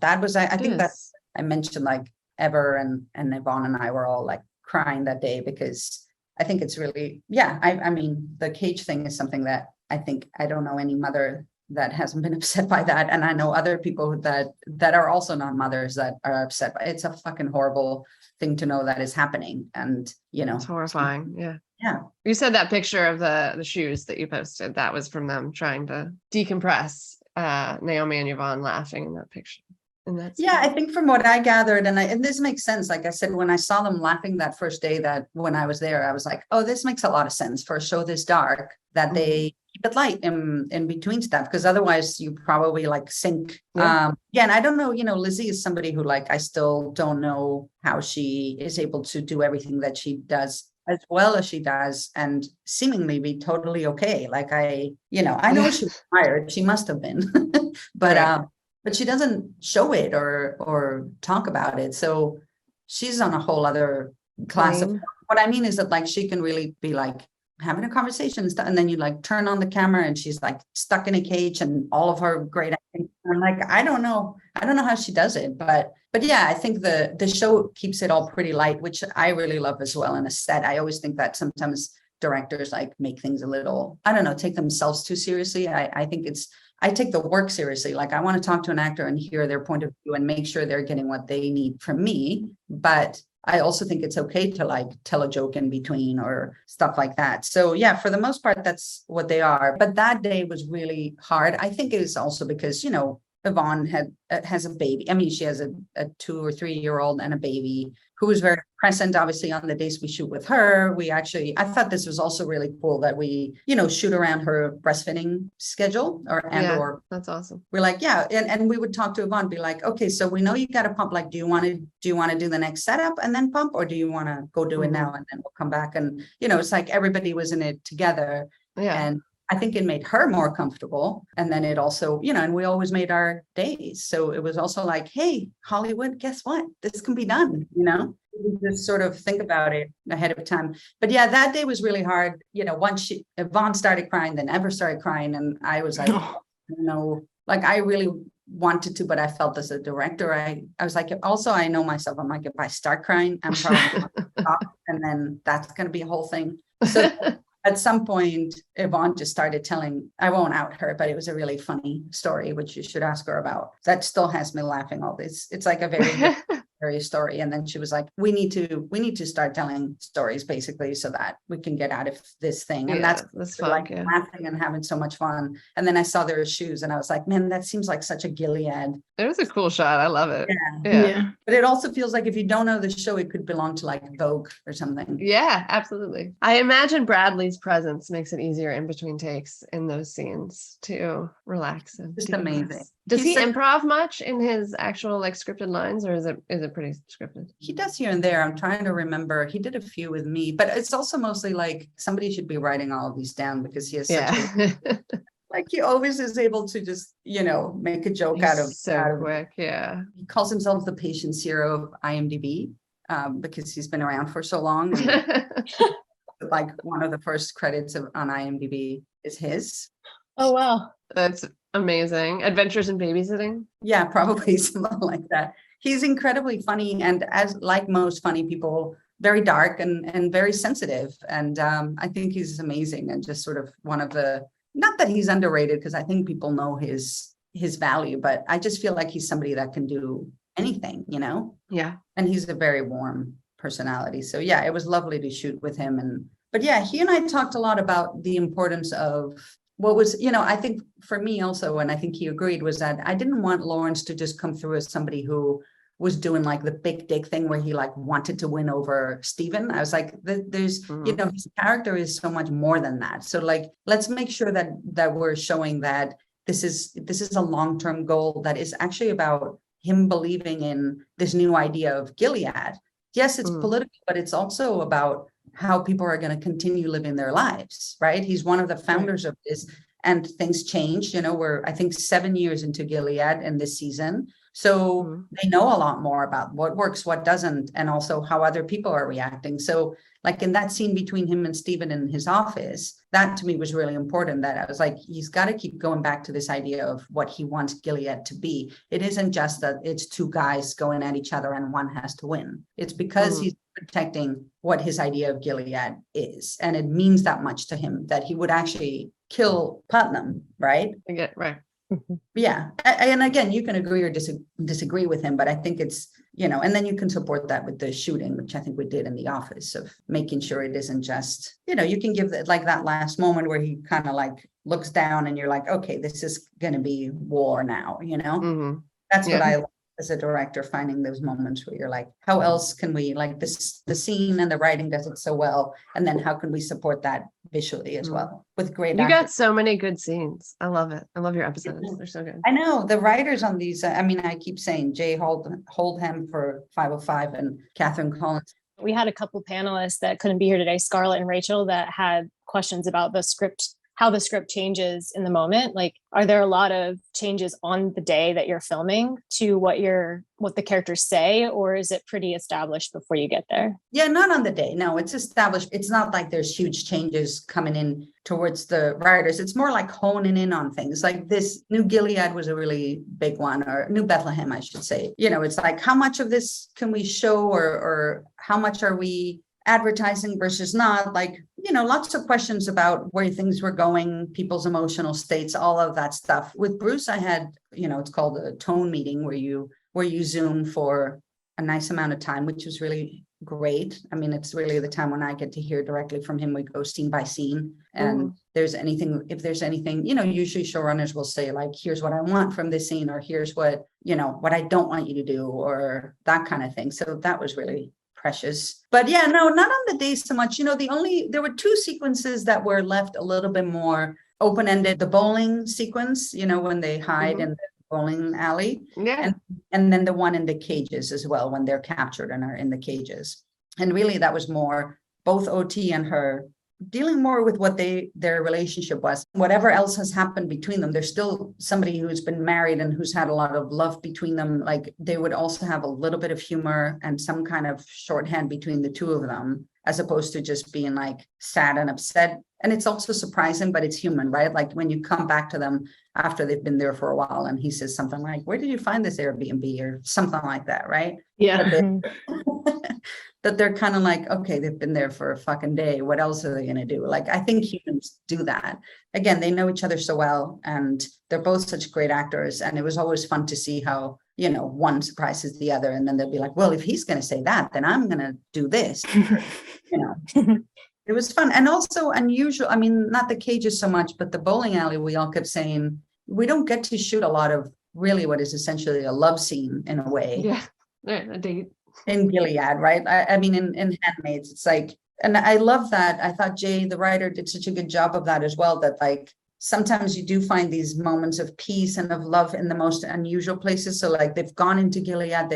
[SPEAKER 6] that was, I think that I mentioned like Ever and Yvonne and I were all like crying that day, because I think it's really, I mean, the cage thing is something that I think I don't know any mother that hasn't been upset by that. And I know other people that are also not mothers that are upset by it. It's a fucking horrible thing to know that is happening. And,
[SPEAKER 5] it's horrifying. Yeah.
[SPEAKER 6] Yeah.
[SPEAKER 5] You said that picture of the shoes that you posted, that was from them trying to decompress, Naomi and Yvonne laughing in that picture.
[SPEAKER 6] Yeah, I think from what I gathered, and this makes sense. Like I said, when I saw them laughing that first day that when I was there, I was like, oh, this makes a lot of sense for a show this dark, that they keep it light in between stuff, because otherwise you probably like sink. And I don't know, Lizzie is somebody who like, I still don't know how she is able to do everything that she does as well as she does and seemingly be totally okay. Like I know she was tired, she must have been, but she doesn't show it or talk about it. So she's on a whole other class of, what I mean is that like, she can really be like having a conversation and stuff. And then you like turn on the camera and she's like stuck in a cage and all of her great acting. I'm like, I don't know how she does it, but yeah, I think the show keeps it all pretty light, which I really love as well. In a set, I always think that sometimes directors like make things a little, I don't know, take themselves too seriously. I think I take the work seriously. Like I want to talk to an actor and hear their point of view and make sure they're getting what they need from me. But I also think it's okay to like tell a joke in between or stuff like that. So yeah, for the most part, that's what they are. But that day was really hard. I think it was also because, Yvonne has a baby. I mean, she has a 2 or 3 year old and a baby who was very present, obviously, on the days we shoot with her. I thought this was also really cool that we, shoot around her breastfeeding schedule or
[SPEAKER 5] that's awesome.
[SPEAKER 6] We're like, and we would talk to Yvonne, be like, okay, so we know you got to pump. Like, do you want to do the next setup and then pump, or do you want to go do it now and then we'll come back? And it's like everybody was in it together. Yeah. And I think it made her more comfortable. And then it also, and we always made our days. So it was also like, hey, Hollywood, guess what? This can be done, just sort of think about it ahead of time. But yeah, that day was really hard. Once Yvonne started crying, then Ever started crying. And I was like, like I really wanted to, but I felt as a director, I was like, also, I know myself, I'm like, if I start crying, I'm probably going to stop. And then that's going to be a whole thing. So at some point, Yvonne just started telling, I won't out her, but it was a really funny story, which you should ask her about. That still has me laughing all this. It's like a very story. And then she was like, we need to start telling stories basically so that we can get out of this thing. And that's fun, like laughing and having so much fun. And then I saw their shoes and I was like, man, that seems like such a Gilead.
[SPEAKER 5] It was a cool shot. I love it.
[SPEAKER 6] Yeah. But it also feels like if you don't know the show, it could belong to like Vogue or something.
[SPEAKER 5] Yeah, absolutely. I imagine Bradley's presence makes it easier in between takes in those scenes to relax and
[SPEAKER 6] just amazing.
[SPEAKER 5] Does he improv much in his actual like scripted lines, or is it pretty scripted?
[SPEAKER 6] He does here and there. I'm trying to remember. He did a few with me, but it's also mostly like somebody should be writing all of these down because he has such like he always is able to just, make a joke out of
[SPEAKER 5] quick. Yeah.
[SPEAKER 6] He calls himself the patient zero of IMDb because he's been around for so long. Like one of the first credits on IMDb is his.
[SPEAKER 7] Oh, wow.
[SPEAKER 5] That's amazing. Adventures in Babysitting.
[SPEAKER 6] Yeah, probably something like that. He's incredibly funny. And as like most funny people, very dark and very sensitive. And I think he's amazing and just sort of one of the, not that he's underrated because I think people know his value, but I just feel like he's somebody that can do anything, Yeah. And he's a very warm personality. So yeah, it was lovely to shoot with him. But yeah, he and I talked a lot about the importance of what was, I think for me also, and I think he agreed, was that I didn't want Lawrence to just come through as somebody who was doing like the big dick thing where he like wanted to win over Steven. I was like, there's, his character is so much more than that. So like, let's make sure that we're showing that this is a long-term goal that is actually about him believing in this new idea of Gilead. Yes, it's political, but it's also about how people are going to continue living their lives, right? He's one of the founders of this, and things changed. We're, I think, 7 years into Gilead in this season. So they know a lot more about what works, what doesn't, and also how other people are reacting. So like in that scene between him and Stephen in his office, that to me was really important, that I was like, he's got to keep going back to this idea of what he wants Gilead to be. It isn't just that it's two guys going at each other and one has to win. It's because he's protecting what his idea of Gilead is. And it means that much to him that he would actually kill Putnam, right?
[SPEAKER 5] Right.
[SPEAKER 6] Yeah. And again, you can agree or disagree with him, but I think it's, and then you can support that with the shooting, which I think we did in The Office, of making sure it isn't just, you can give it like that last moment where he kind of like looks down and you're like, okay, this is going to be war now, That's what I love as a director, finding those moments where you're like, how else can we, like this, the scene and the writing does it so well. And then how can we support that visually as well with great
[SPEAKER 5] You
[SPEAKER 6] actors.
[SPEAKER 5] got so many good scenes. I love it. I love your episodes. They're so good.
[SPEAKER 6] I know the writers on these, I keep saying Jay Holdham for 505 and Catherine Collins.
[SPEAKER 7] We had a couple panelists that couldn't be here today, Scarlett and Rachel, that had questions about the script, how the script changes in the moment. Like, are there a lot of changes on the day that you're filming to what the characters say, or is it pretty established before you get there?
[SPEAKER 6] Yeah, not on the day. No, it's established. It's not like there's huge changes coming in towards the writers. It's more like honing in on things. Like this New Gilead was a really big one, or New Bethlehem, I should say. It's like, how much of this can we show, or how much are we advertising versus not, like, lots of questions about where things were going, people's emotional states, all of that stuff. With Bruce, I had, it's called a tone meeting where you Zoom for a nice amount of time, which was really great. It's really the time when I get to hear directly from him. We go scene by scene, and if there's anything, usually showrunners will say like, here's what I want from this scene, or here's what I don't want you to do, or that kind of thing. So that was really precious. But yeah, no, not on the day so much. There were two sequences that were left a little bit more open-ended. The bowling sequence, when they hide in the bowling alley.
[SPEAKER 5] Yeah.
[SPEAKER 6] And then the one in the cages as well, when they're captured and are in the cages. And really that was more both OT and her dealing more with what their relationship was. Whatever else has happened between them, there's still somebody who's been married and who's had a lot of love between them. Like, they would also have a little bit of humor and some kind of shorthand between the two of them, as opposed to just being like sad and upset. And it's also surprising, but it's human, right? Like when you come back to them after they've been there for a while and he says something like, where did you find this Airbnb, or something like that, right?
[SPEAKER 5] Yeah.
[SPEAKER 6] That they're kind of like, okay, they've been there for a fucking day. What else are they going to do? Like, I think humans do that. Again, they know each other so well, and they're both such great actors. And it was always fun to see how, one surprises the other. And then they'll be like, well, if he's going to say that, then I'm going to do this. It was fun. And also unusual. Not the cages so much, but the bowling alley, we all kept saying, we don't get to shoot a lot of really what is essentially a love scene in a way.
[SPEAKER 5] Yeah. A date.
[SPEAKER 6] In Gilead, right? In Handmaids, it's like, and I love that. I thought Jay, the writer, did such a good job of that as well, that like sometimes you do find these moments of peace and of love in the most unusual places. So like they've gone into Gilead,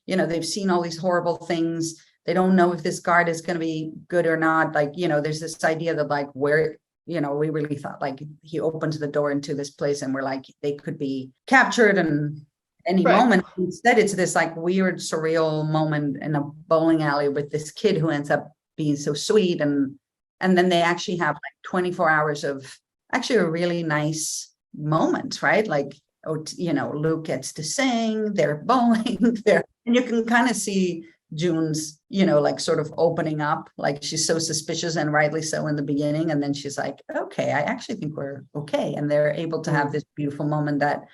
[SPEAKER 6] they've seen all these horrible things. They don't know if this guard is going to be good or not. Like, there's this idea that like where, we really thought like he opens the door into this place and we're like, they could be captured and any moment. Instead, it's this like weird, surreal moment in a bowling alley with this kid who ends up being so sweet. And then they actually have like 24 hours of actually a really nice moment, right? Like, Luke gets to sing, they're bowling there. And you can kind of see June's, like sort of opening up, like she's so suspicious, and rightly so in the beginning. And then she's like, okay, I actually think we're okay. And they're able to have this beautiful moment that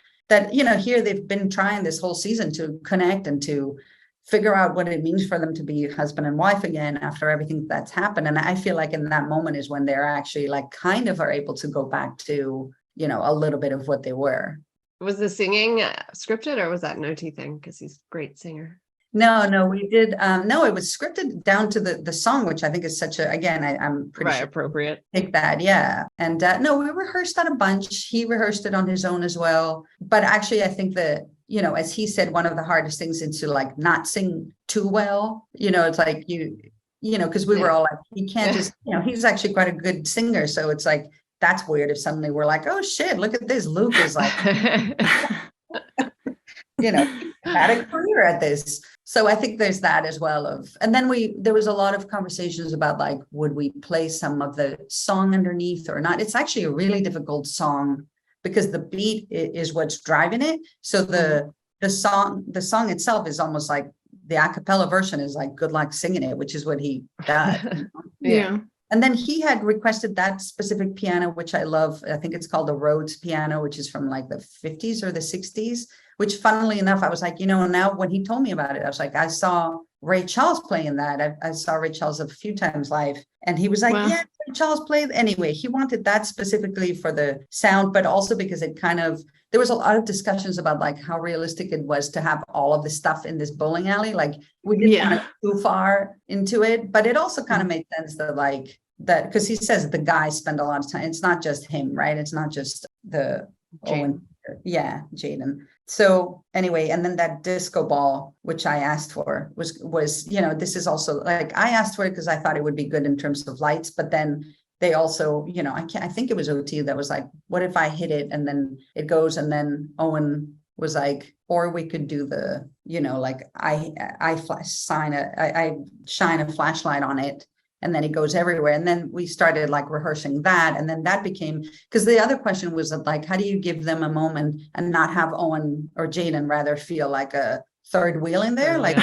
[SPEAKER 6] here they've been trying this whole season to connect and to figure out what it means for them to be husband and wife again after everything that's happened. And I feel like in that moment is when they're actually like kind of are able to go back to, a little bit of what they were.
[SPEAKER 5] Was the singing scripted, or was that an OT thing? Because he's a great singer.
[SPEAKER 6] No, we did. No, it was scripted down to the song, which I think is such a, again, I'm pretty sure
[SPEAKER 5] appropriate.
[SPEAKER 6] Take that. Yeah. And no, we rehearsed that a bunch. He rehearsed it on his own as well. But actually, I think that, as he said, one of the hardest things is to like not sing too well. It's like because we were all like, he can't just, he's actually quite a good singer. So it's like, that's weird if suddenly we're like, oh shit, look at this. Luke is like, had a career at this. So I think there's that as well and then there was a lot of conversations about like, would we play some of the song underneath or not? It's actually a really difficult song because the beat is what's driving it. So the song itself is almost like the a cappella version is like, good luck singing it, which is what he does.
[SPEAKER 4] Yeah.
[SPEAKER 6] And then he had requested that specific piano, which I love. I think it's called the Rhodes piano, which is from like the 50s or the 60s, which funnily enough, I was like, now when he told me about it, I was like, I saw Ray Charles playing that. I saw Ray Charles a few times live and he was like,
[SPEAKER 4] Wow.
[SPEAKER 6] yeah, Ray Charles played. Anyway, he wanted that specifically for the sound, but also because it there was a lot of discussions about like how realistic it was to have all of the stuff in this bowling alley. Like we didn't want to go too far into it, but it also kind of made sense that like that, because he says the guys spend a lot of time. It's not just him, right? It's not just the Owen. Yeah, Jaden. So anyway, and then that disco ball, which I asked for was, this is also like, I asked for it because I thought it would be good in terms of lights, but then they also, I think it was OT that was like, what if I hit it and then it goes, and then Owen was like, or we could do the, like I shine a flashlight on it and then it goes everywhere. And then we started like rehearsing that. And then that became, because the other question was like, how do you give them a moment and not have Owen or Jaden rather feel like a third wheel in there? Like,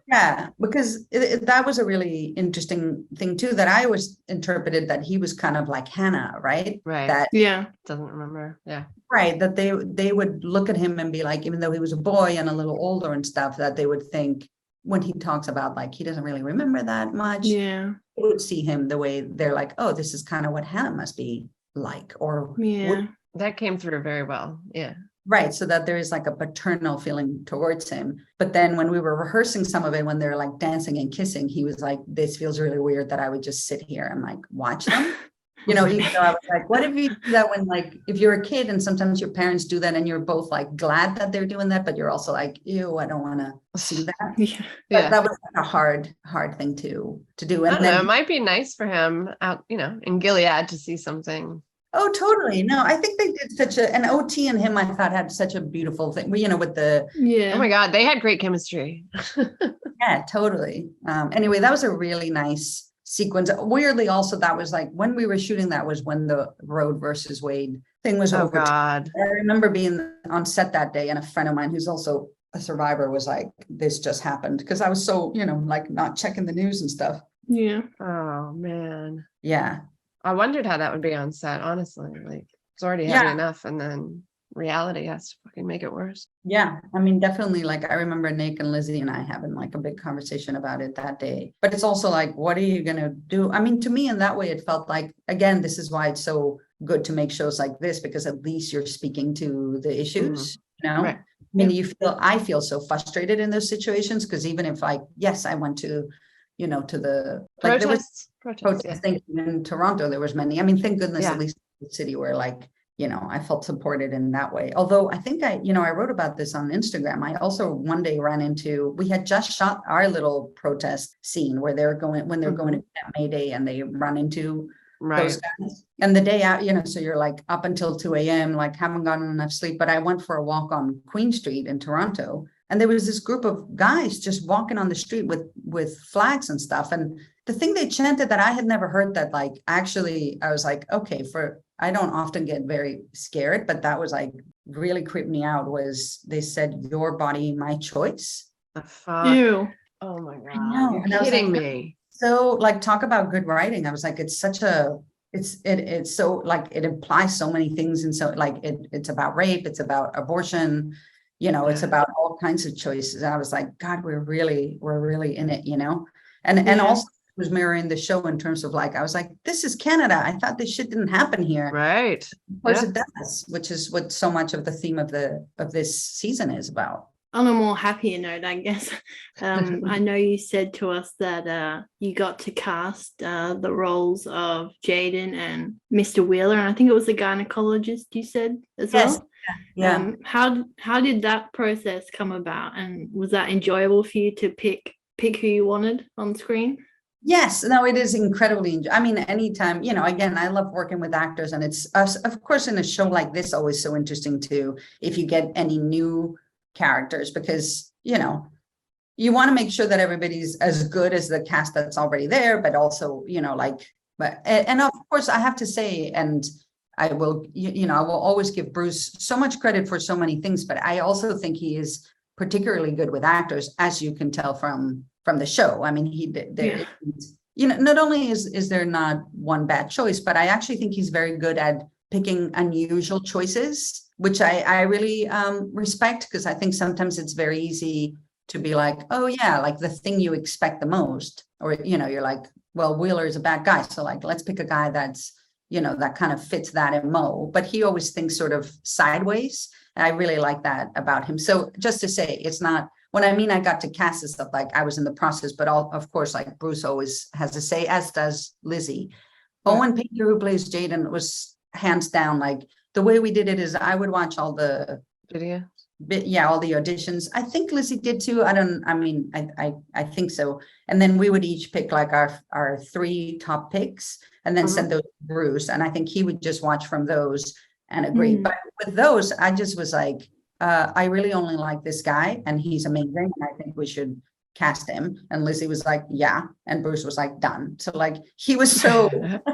[SPEAKER 6] yeah, because that was a really interesting thing too, that I always interpreted that he was kind of like Hannah, right?
[SPEAKER 5] Right.
[SPEAKER 6] That
[SPEAKER 5] doesn't remember. Yeah.
[SPEAKER 6] Right. That they would look at him and be like, even though he was a boy and a little older and stuff, that they would think, when he talks about like he doesn't really remember that much, they would see him the way they're like, oh, this is kind of what Hannah must be like, or
[SPEAKER 5] that came through very well. Yeah.
[SPEAKER 6] Right. So that there is like a paternal feeling towards him. But then when we were rehearsing some of it, when they're like dancing and kissing, he was like, this feels really weird that I would just sit here and like watch them. Even though I was like, what if you do that when like, if you're a kid and sometimes your parents do that and you're both like glad that they're doing that, but you're also like, ew, I don't want to see that. But that was like a hard thing to do. And then
[SPEAKER 5] it might be nice for him out, in Gilead to see something.
[SPEAKER 6] Oh, totally. No, I think they did an OT and him, I thought had such a beautiful thing, with the,
[SPEAKER 5] oh my God, they had great chemistry.
[SPEAKER 6] Yeah, totally. Anyway, that was a really nice sequence. Weirdly, also, that was like when we were shooting, that was when the Roe versus Wade thing was over.
[SPEAKER 5] God.
[SPEAKER 6] I remember being on set that day, and a friend of mine who's also a survivor was like, this just happened, because I was so, like not checking the news and stuff.
[SPEAKER 4] Yeah.
[SPEAKER 5] Oh man.
[SPEAKER 6] Yeah.
[SPEAKER 5] I wondered how that would be on set, honestly. Like it's already heavy enough, and then reality has to fucking make it worse.
[SPEAKER 6] Yeah, I mean, definitely. Like I remember Nick and Lizzie and I having like a big conversation about it that day. But it's also like, what are you gonna do? I mean, to me, in that way, it felt like, again, this is why it's so good to make shows like this, because at least you're speaking to the issues. Right. I mean, I feel so frustrated in those situations, because even if I went to, to the like protests in Toronto, there was many. I mean, thank goodness, at least in the city where like, I felt supported in that way. Although I think I wrote about this on Instagram. I also one day ran into, we had just shot our little protest scene where they're going to May Day, and they run into those guys. And the day out, so you're like up until 2 a.m., like haven't gotten enough sleep. But I went for a walk on Queen Street in Toronto, and there was this group of guys just walking on the street with flags and stuff. And the thing they chanted that I had never heard, that like, actually, I was like, okay, I don't often get very scared, but that was like really creeped me out, was they said, your body, my choice.
[SPEAKER 5] The fuck?
[SPEAKER 4] Ew.
[SPEAKER 5] Oh my God.
[SPEAKER 6] I know.
[SPEAKER 5] You're kidding me.
[SPEAKER 6] So like, talk about good writing. I was like, it's so like, it implies so many things. And so like, it's about rape, it's about abortion, it's about all kinds of choices. And I was like, God, we're really in it, and also was mirroring the show in terms of like, I was like, this is Canada. I thought this shit didn't happen here.
[SPEAKER 5] Right.
[SPEAKER 6] Of course it does, which is what so much of the theme of this season is about.
[SPEAKER 4] On a more happier note, I guess, I know you said to us that you got to cast the roles of Jaden and Mr. Wheeler, and I think it was the gynecologist you said as well.
[SPEAKER 6] Yeah.
[SPEAKER 4] How did that process come about, and was that enjoyable for you to pick who you wanted on screen?
[SPEAKER 6] Yes, no, it is incredibly. I mean, anytime, again, I love working with actors, and it's, of course, in a show like this, always so interesting too, if you get any new characters because, you know, you want to make sure that everybody's as good as the cast that's already there, but also, you know, like, but, and of course I have to say, and I will, you know, I will always give Bruce so much credit for so many things, but I also think he is particularly good with actors, as you can tell from the show. I mean, you know, not only is there not one bad choice, but I actually think he's very good at picking unusual choices, which I really respect, because I think sometimes it's very easy to be like, oh yeah, like the thing you expect the most, or, you know, you're like, well, Wheeler is a bad guy, so like, let's pick a guy that's, you know, that kind of fits that MO, but he always thinks sort of sideways. And I really like that about him. So just to say, it's not, when I mean I got to cast this stuff, like I was in the process, but of course, like Bruce always has a say, as does Lizzie. Yeah. Owen Painter, who plays Jaden, was hands down, like the way we did it is I would watch all the
[SPEAKER 5] video.
[SPEAKER 6] All the auditions. I think Lizzie did too. I think so. And then we would each pick like our 3 top picks and then send those to Bruce. And I think he would just watch from those and agree. But with those, I just was like, I really only like this guy and he's amazing. And I think we should cast him. And Lizzie was like, yeah. And Bruce was like, done. So like, he was so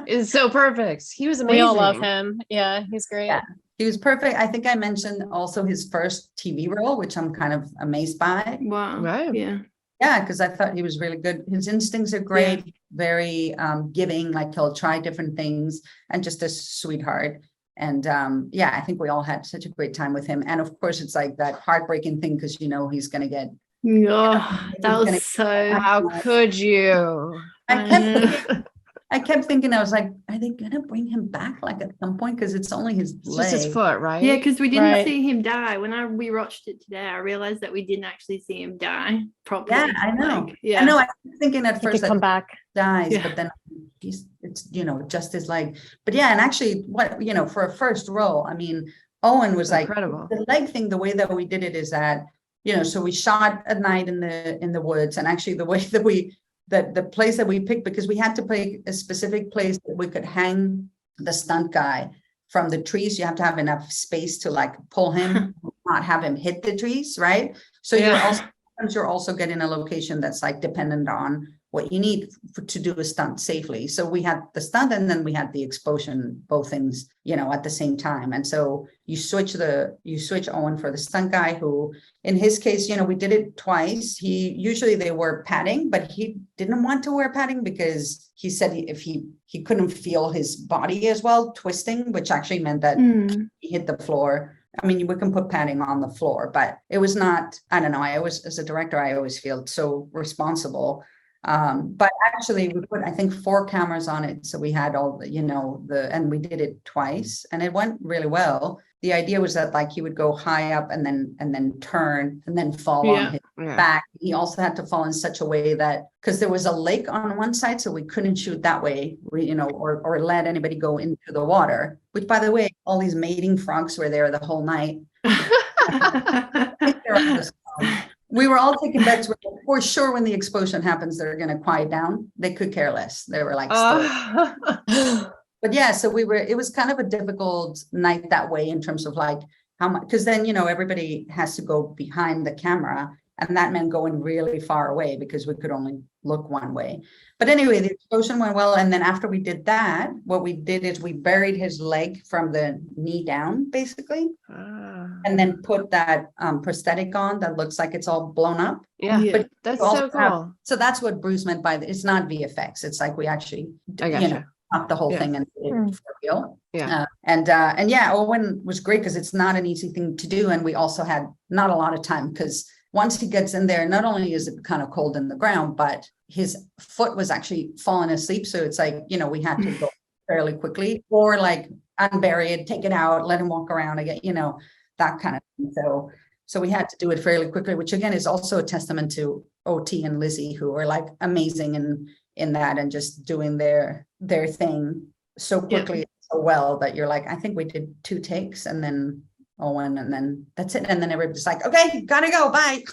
[SPEAKER 5] is so perfect. He was amazing.
[SPEAKER 7] We all love him. Yeah, he's great.
[SPEAKER 6] Yeah. He was perfect. I think I mentioned also his first TV role, which I'm kind of amazed by.
[SPEAKER 4] Wow.
[SPEAKER 5] Right.
[SPEAKER 4] Yeah.
[SPEAKER 6] Yeah, because I thought he was really good. His instincts are great, very giving, like he'll try different things and just a sweetheart. And I think we all had such a great time with him. And of course, it's like that heartbreaking thing because, you know, he's going to get.
[SPEAKER 4] That was so.
[SPEAKER 5] How could you?
[SPEAKER 6] I kept thinking, I was like, are they going to bring him back like at some point? Because it's only his leg.
[SPEAKER 5] Just his foot, right?
[SPEAKER 4] Yeah, because we didn't see him die. When we watched it today, I realized that we didn't actually see him die properly.
[SPEAKER 6] Yeah, I know.
[SPEAKER 4] Like,
[SPEAKER 6] I know. I was thinking at first that
[SPEAKER 7] come back
[SPEAKER 6] dies, but then it's, you know, just his leg. But yeah, and actually what, you know, for a first role, I mean, Owen was like,
[SPEAKER 5] incredible.
[SPEAKER 6] The leg thing, the way that we did it is that, you know, so we shot at night in the woods, and actually the way that the place that we picked, because we had to pick a specific place that we could hang the stunt guy from the trees. You have to have enough space to like pull him, not have him hit the trees, right? So you're also getting a location that's like dependent on what you need to do a stunt safely. So we had the stunt and then we had the explosion, both things, you know, at the same time. And so you switch Owen for the stunt guy, who in his case, you know, we did it twice. Usually they wear padding, but he didn't want to wear padding because he said if he couldn't feel his body as well twisting, which actually meant that he hit the floor. I mean, we can put padding on the floor, but it was not, I don't know. As a director, I always feel so responsible. But actually we put, I think, 4 cameras on it. So we had all the, you know, and we did it twice and it went really well. The idea was that like he would go high up and then turn and then fall on his back. He also had to fall in such a way that, because there was a lake on one side, so we couldn't shoot that way, you know, or let anybody go into the water, which by the way, all these mating frogs were there the whole night. We were all taking bets for sure when the explosion happens, they're going to quiet down. They could care less. They were like, but yeah, so it was kind of a difficult night that way in terms of like how much, because then, you know, everybody has to go behind the camera and that meant going really far away because we could only look one way. But anyway, the explosion went well. And then after we did that, what we did is we buried his leg from the knee down, basically, and then put that prosthetic on that looks like it's all blown up.
[SPEAKER 5] Yeah,
[SPEAKER 6] but
[SPEAKER 5] that's so cool.
[SPEAKER 6] So that's what Bruce meant by it's not VFX. It's like we actually, up the whole thing and did it for real.
[SPEAKER 5] Yeah.
[SPEAKER 6] And Owen was great because it's not an easy thing to do. And we also had not a lot of time because once he gets in there, not only is it kind of cold in the ground, but his foot was actually falling asleep. So it's like, you know, we had to go fairly quickly or like unbury it, take it out, let him walk around again, you know, that kind of thing. So we had to do it fairly quickly, which again is also a testament to OT and Lizzie, who are like amazing in that and just doing their thing so quickly, so well that you're like, I think we did 2 takes and then Owen, and then that's it. And then everybody's like, okay, gotta go, bye.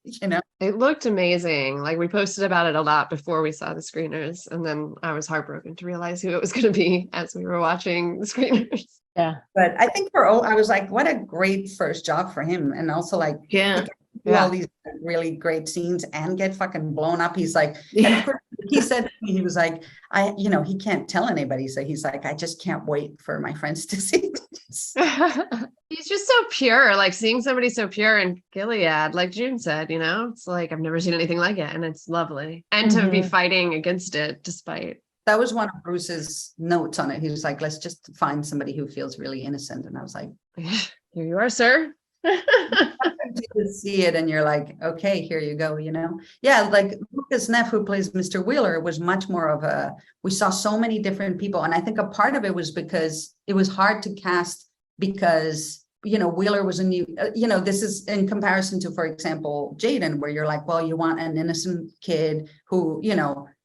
[SPEAKER 6] You know,
[SPEAKER 5] it looked amazing. Like we posted about it a lot before we saw the screeners, and then I was heartbroken to realize who it was going to be as we were watching the screeners.
[SPEAKER 7] Yeah.
[SPEAKER 6] But I think I was like, what a great first job for him. And also like,
[SPEAKER 4] Yeah.
[SPEAKER 6] do all these really great scenes and get fucking blown up. He's like,
[SPEAKER 4] Yeah.
[SPEAKER 6] and of course, he said to me, he was like, he can't tell anybody. So he's like, I just can't wait for my friends to see this.
[SPEAKER 5] He's just so pure, like seeing somebody so pure in Gilead, like June said, it's like, I've never seen anything like it. And it's lovely. And to be fighting against it despite.
[SPEAKER 6] That was one of Bruce's notes on it. He was like, let's just find somebody who feels really innocent. And I was like,
[SPEAKER 5] here you are, sir.
[SPEAKER 6] To see it and you're like, okay, here you go, yeah, like Lucas Neff, who plays Mr. Wheeler, was much more of we saw so many different people, and I think a part of it was because it was hard to cast because Wheeler was a new, this is in comparison to, for example, Jaden, where you're like, well, you want an innocent kid who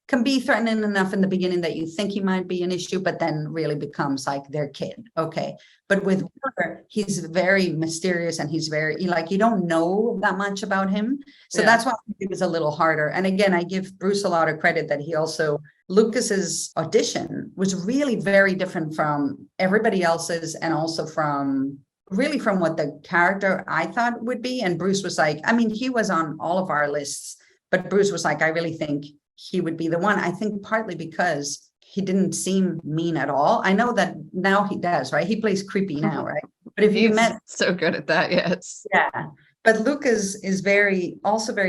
[SPEAKER 6] can be threatening enough in the beginning that you think he might be an issue, but then really becomes like their kid. Okay. But with Wheeler, he's very mysterious and he's very, you don't know that much about him. So that's why it was a little harder. And again, I give Bruce a lot of credit that he also, Lucas's audition was really very different from everybody else's, and also from what the character I thought would be. And Bruce was like, he was on all of our lists, but Bruce was like, I really think he would be the one. I think partly because he didn't seem mean at all. I know that now he does, right? He plays creepy now, right? But if you met,
[SPEAKER 5] so good at that, yes.
[SPEAKER 6] Yeah. But Lucas is very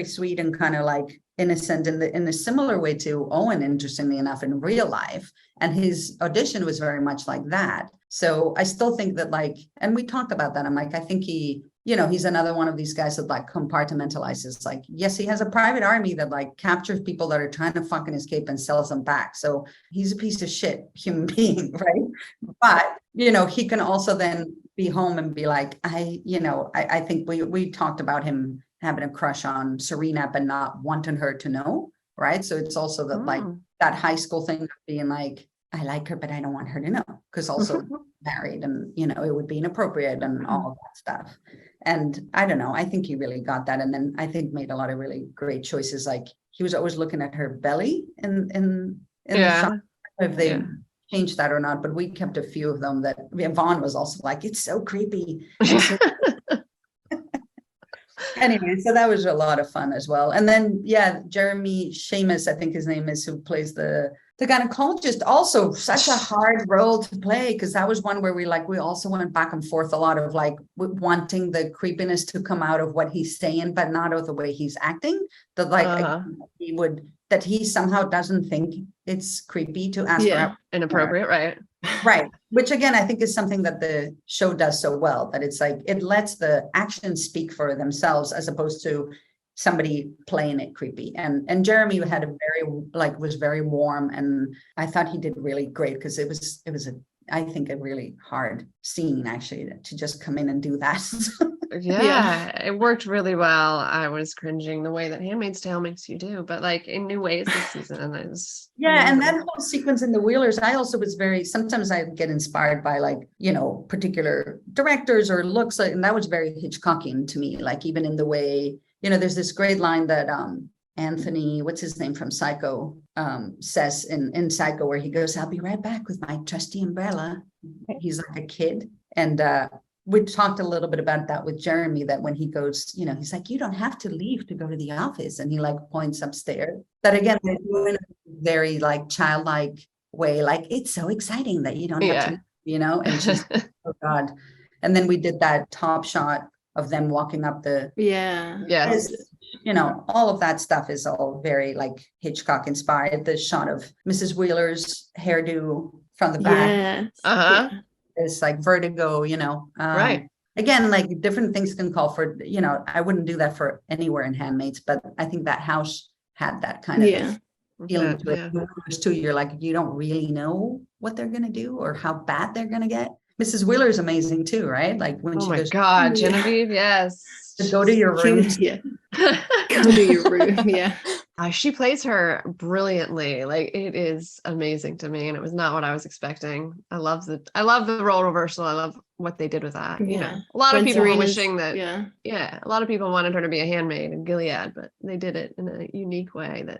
[SPEAKER 6] sweet and kind of like innocent in a similar way to Owen, interestingly enough, in real life. And his audition was very much like that. So I still think that and we talked about that. I'm like, I think he's another one of these guys that compartmentalizes. Like, yes, he has a private army that captures people that are trying to fucking escape and sells them back. So he's a piece of shit human being, right? But, he can also then be home and be like, I think we talked about him having a crush on Serena, but not wanting her to know, right? So it's also that that high school thing of being like, I like her, but I don't want her to know, because also married and, it would be inappropriate and all of that stuff. And I don't know, I think he really got that. And then I think made a lot of really great choices. Like he was always looking at her belly in the shot, if they changed that or not, but we kept a few of them that Vaughn was also like, it's so creepy. Anyway, so that was a lot of fun as well. And then, Jeremy Seamus, I think his name is, who plays the gynecologist, also such a hard role to play, because that was one where we also went back and forth a lot of wanting the creepiness to come out of what he's saying, but not of the way he's acting. That he somehow doesn't think it's creepy to ask for
[SPEAKER 5] inappropriate, right?
[SPEAKER 6] Right. Which again, I think is something that the show does so well, that it's it lets the actions speak for themselves as opposed to somebody playing it creepy. And Jeremy had was very warm, and I thought he did really great, because it was I think a really hard scene actually to just come in and do that.
[SPEAKER 5] It worked really well. I was cringing the way that Handmaid's Tale makes you do, but in new ways this season. And
[SPEAKER 6] and that whole sequence in the Wheelers, I also was sometimes I get inspired by particular directors or looks, and that was very Hitchcockian to me, even in the way, there's this great line that Anthony, what's his name from Psycho, says in Psycho, where he goes, I'll be right back with my trusty umbrella. He's like a kid. And we talked a little bit about that with Jeremy, that when he goes, he's like, you don't have to leave to go to the office. And he points upstairs. That again, they do in a very childlike way, it's so exciting that you don't have to, and she's oh God. And then we did that top shot of them walking up the all of that stuff is all very Hitchcock inspired. The shot of Mrs. Wheeler's hairdo from the back is Vertigo,
[SPEAKER 5] right.
[SPEAKER 6] Again, different things can call for, I wouldn't do that for anywhere in Handmaids, but I think that house had that kind of feeling to it. Too, you're you don't really know what they're gonna do or how bad they're gonna get. Mrs. Wheeler is amazing too, right? When she goes,
[SPEAKER 5] God, Genevieve, yes.
[SPEAKER 6] To go to your room.
[SPEAKER 4] Go to your room,
[SPEAKER 5] She plays her brilliantly. It is amazing to me, and it was not what I was expecting. I love the role reversal. I love what they did with that. A lot of people were wishing that. A lot of people wanted her to be a handmaid in Gilead, but they did it in a unique way.
[SPEAKER 6] When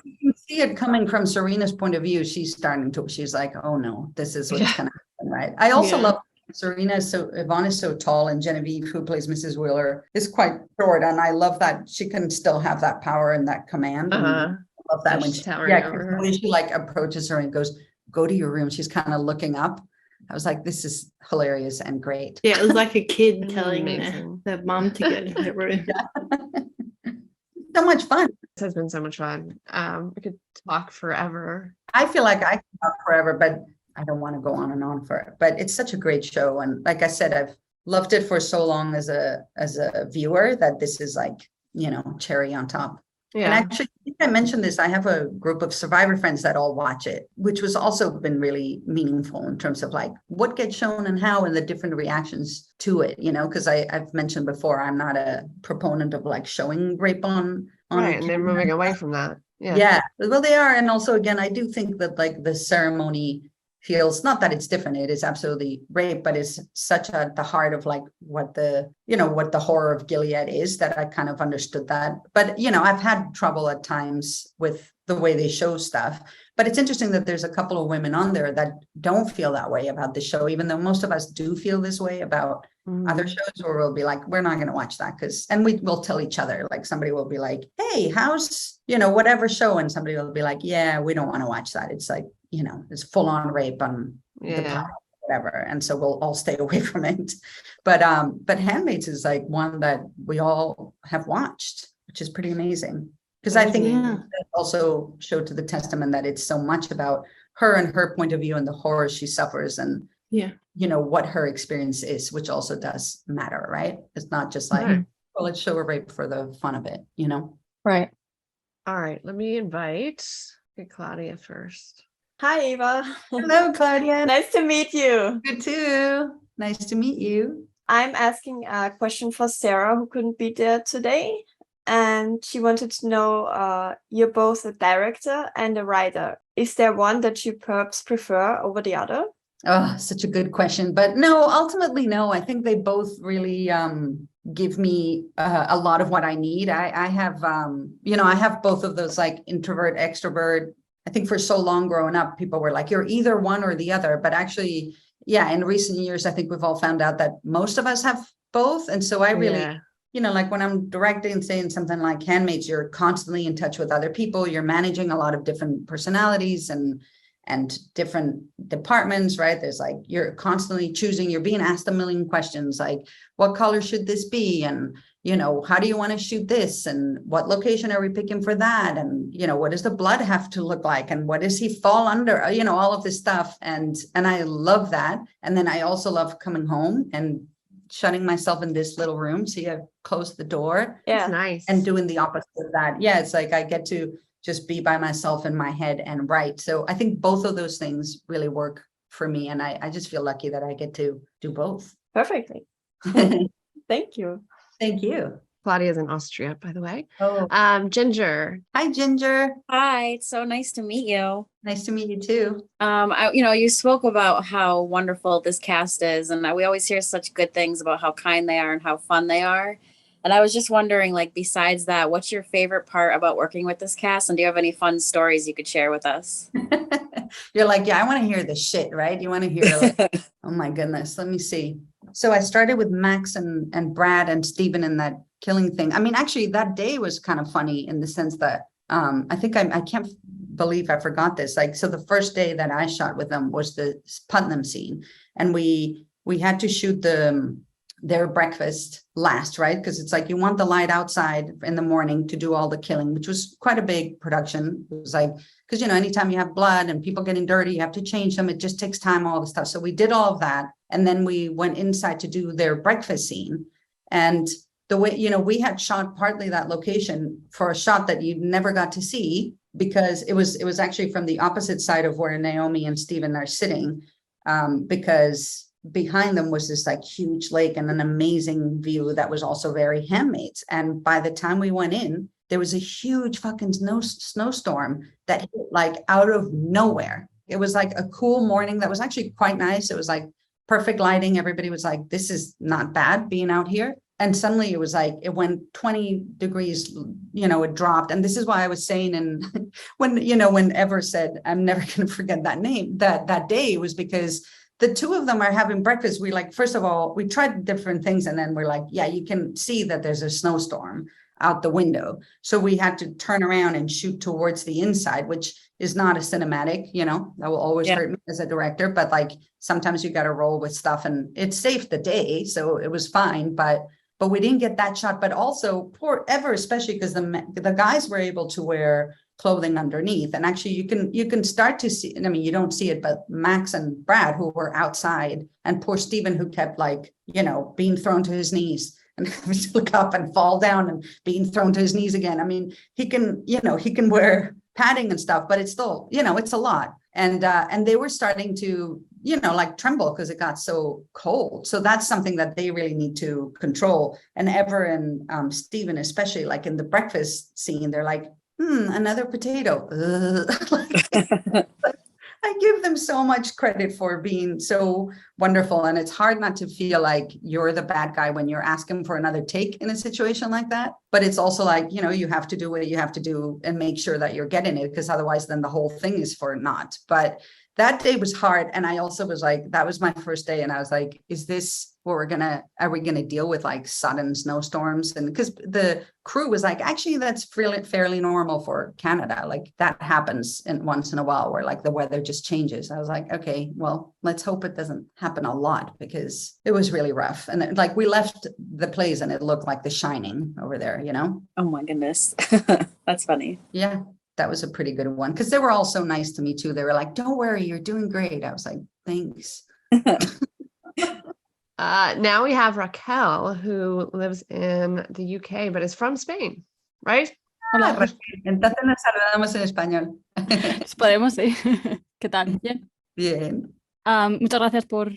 [SPEAKER 6] you can see it coming from Serena's point of view, she's like, oh no, this is what's gonna happen, right? I also love Serena is Yvonne is so tall, and Genevieve, who plays Mrs. Wheeler, is quite short. And I love that she can still have that power and that command. And I love that when she like approaches her and goes, "Go to your room." She's kind of looking up. I was like, this is hilarious and great.
[SPEAKER 4] Yeah, it was like a kid telling the mom to get in the room.
[SPEAKER 6] So much fun.
[SPEAKER 5] This has been so much fun. We could talk forever.
[SPEAKER 6] I feel like I can talk forever, but I don't want to go on and on for it. But it's such a great show. And like I said, I've loved it for so long as a viewer that this is like, cherry on top. Yeah. And actually, I think I mentioned this. I have a group of Survivor friends that all watch it, which was also been really meaningful in terms of like what gets shown and how and the different reactions to it, because I've mentioned before, I'm not a proponent of like showing rape on
[SPEAKER 5] right, and they're moving away from that.
[SPEAKER 6] Yeah. Well, they are. And also, again, I do think that like the ceremony feels, not that it's different, it is absolutely rape, but it's such at the heart of like what the horror of Gilead is, that I kind of understood that. But I've had trouble at times with the way they show stuff. But it's interesting that there's a couple of women on there that don't feel that way about the show, even though most of us do feel this way about other shows, where we'll be like, we're not going to watch that and we will tell each other, like somebody will be like, hey, how's, whatever show. And somebody will be like, yeah, we don't want to watch that. It's like, it's full on rape on the power, whatever. And so we'll all stay away from it. But Handmaids is like one that we all have watched, which is pretty amazing. Because I think it also showed to the testament that it's so much about her and her point of view and the horror she suffers and, what her experience is, which also does matter, right? It's not just like, well, let's show a rape for the fun of it,
[SPEAKER 7] Right.
[SPEAKER 5] All right. Let me invite Claudia first.
[SPEAKER 8] Hi, Eva.
[SPEAKER 6] Hello, Claudia.
[SPEAKER 8] Nice to meet you.
[SPEAKER 6] You too. Nice to meet you.
[SPEAKER 8] I'm asking a question for Sarah, who couldn't be there today. And she wanted to know, you're both a director and a writer. Is there one that you perhaps prefer over the other?
[SPEAKER 6] Oh, such a good question. But no, ultimately, no. I think they both really give me a lot of what I need. I have, I have both of those, like introvert, extrovert. I think for so long growing up, people were like, you're either one or the other. But actually, in recent years, I think we've all found out that most of us have both. And so I really... like when I'm directing, saying something like Handmaids, you're constantly in touch with other people. You're managing a lot of different personalities and different departments, right? There's like, you're constantly choosing, you're being asked a million questions, like what color should this be? And, how do you want to shoot this? And what location are we picking for that? And, what does the blood have to look like? And what does he fall under? All of this stuff. And I love that. And then I also love coming home and shutting myself in this little room. So you close the door.
[SPEAKER 8] Yeah.
[SPEAKER 5] Nice.
[SPEAKER 6] And doing the opposite of that. Yeah. It's like, I get to just be by myself in my head and write. So I think both of those things really work for me. And I just feel lucky that I get to do both.
[SPEAKER 8] Perfectly. Thank you.
[SPEAKER 6] Thank you.
[SPEAKER 5] Claudia's in Austria, by the way.
[SPEAKER 6] Oh,
[SPEAKER 5] Ginger.
[SPEAKER 6] hi, Ginger.
[SPEAKER 9] Hi, it's so nice to meet you.
[SPEAKER 6] Nice to meet you too.
[SPEAKER 9] You spoke about how wonderful this cast is, and we always hear such good things about how kind they are and how fun they are. And I was just wondering, like, besides that, what's your favorite part about working with this cast? And do you have any fun stories you could share with us?
[SPEAKER 6] You're like, I want to hear the shit, right? You want to hear, like, oh my goodness, let me see. So I started with Max and Brad and Steven in that killing thing. I mean, actually, that day was kind of funny in the sense that I think I can't believe I forgot this. Like, so the first day that I shot with them was the Putnam scene, and we had to shoot their breakfast last, right? Because it's like you want the light outside in the morning to do all the killing, which was quite a big production. It was like, because anytime you have blood and people getting dirty, you have to change them. It just takes time, all the stuff. So we did all of that, and then we went inside to do their breakfast scene. And the way, we had shot partly that location for a shot that you never got to see, because it was actually from the opposite side of where Naomi and Steven are sitting, because behind them was this like huge lake and an amazing view that was also very Handmaids. And by the time we went in, there was a huge fucking snowstorm that hit like out of nowhere. It was like a cool morning that was actually quite nice. It was like perfect lighting. Everybody was like, this is not bad being out here. And suddenly it was like, it went 20 degrees, it dropped. And this is why I was saying, and when Ever said, I'm never going to forget that name, that day, was because the two of them are having breakfast. We like, first of all, we tried different things. And then we're like, yeah, you can see that there's a snowstorm out the window. So we had to turn around and shoot towards the inside, which is not a cinematic, that will always hurt me as a director. But like, sometimes you got to roll with stuff, and it saved the day. So it was fine. But we didn't get that shot. But also poor Ever, especially because the guys were able to wear clothing underneath. And actually you can start to see, I mean, you don't see it, but Max and Brad, who were outside, and poor Stephen, who kept like, being thrown to his knees and look up and fall down and being thrown to his knees again. I mean, he can wear padding and stuff, but it's still, it's a lot. And they were starting to, like tremble because it got so cold. So that's something that they really need to control. And Ever and Stephen, especially like in the breakfast scene, they're like, another potato. I give them so much credit for being so wonderful. And it's hard not to feel like you're the bad guy when you're asking for another take in a situation like that. But it's also like, you have to do what you have to do and make sure that you're getting it, because otherwise then the whole thing is for naught. But that day was hard. And I also was like, that was my first day. And I was like, is this what are we going to deal with, like sudden snowstorms? And because the crew was like, actually, that's fairly normal for Canada. Like that happens once in a while where like the weather just changes. I was like, okay, well, let's hope it doesn't happen a lot, because it was really rough. And like we left the place and it looked like The Shining over there,
[SPEAKER 9] Oh my goodness. That's funny.
[SPEAKER 6] Yeah. That was a pretty good one, because they were all so nice to me too. They were like, don't worry, you're doing great. I was like, thanks.
[SPEAKER 5] Now we have Raquel, who lives in the UK, but is from Spain, right?
[SPEAKER 10] Hola.
[SPEAKER 6] Entonces nos saludamos en español.
[SPEAKER 10] Podemos, sí. ¿Qué tal? Bien.
[SPEAKER 6] Bien.
[SPEAKER 10] Muchas gracias por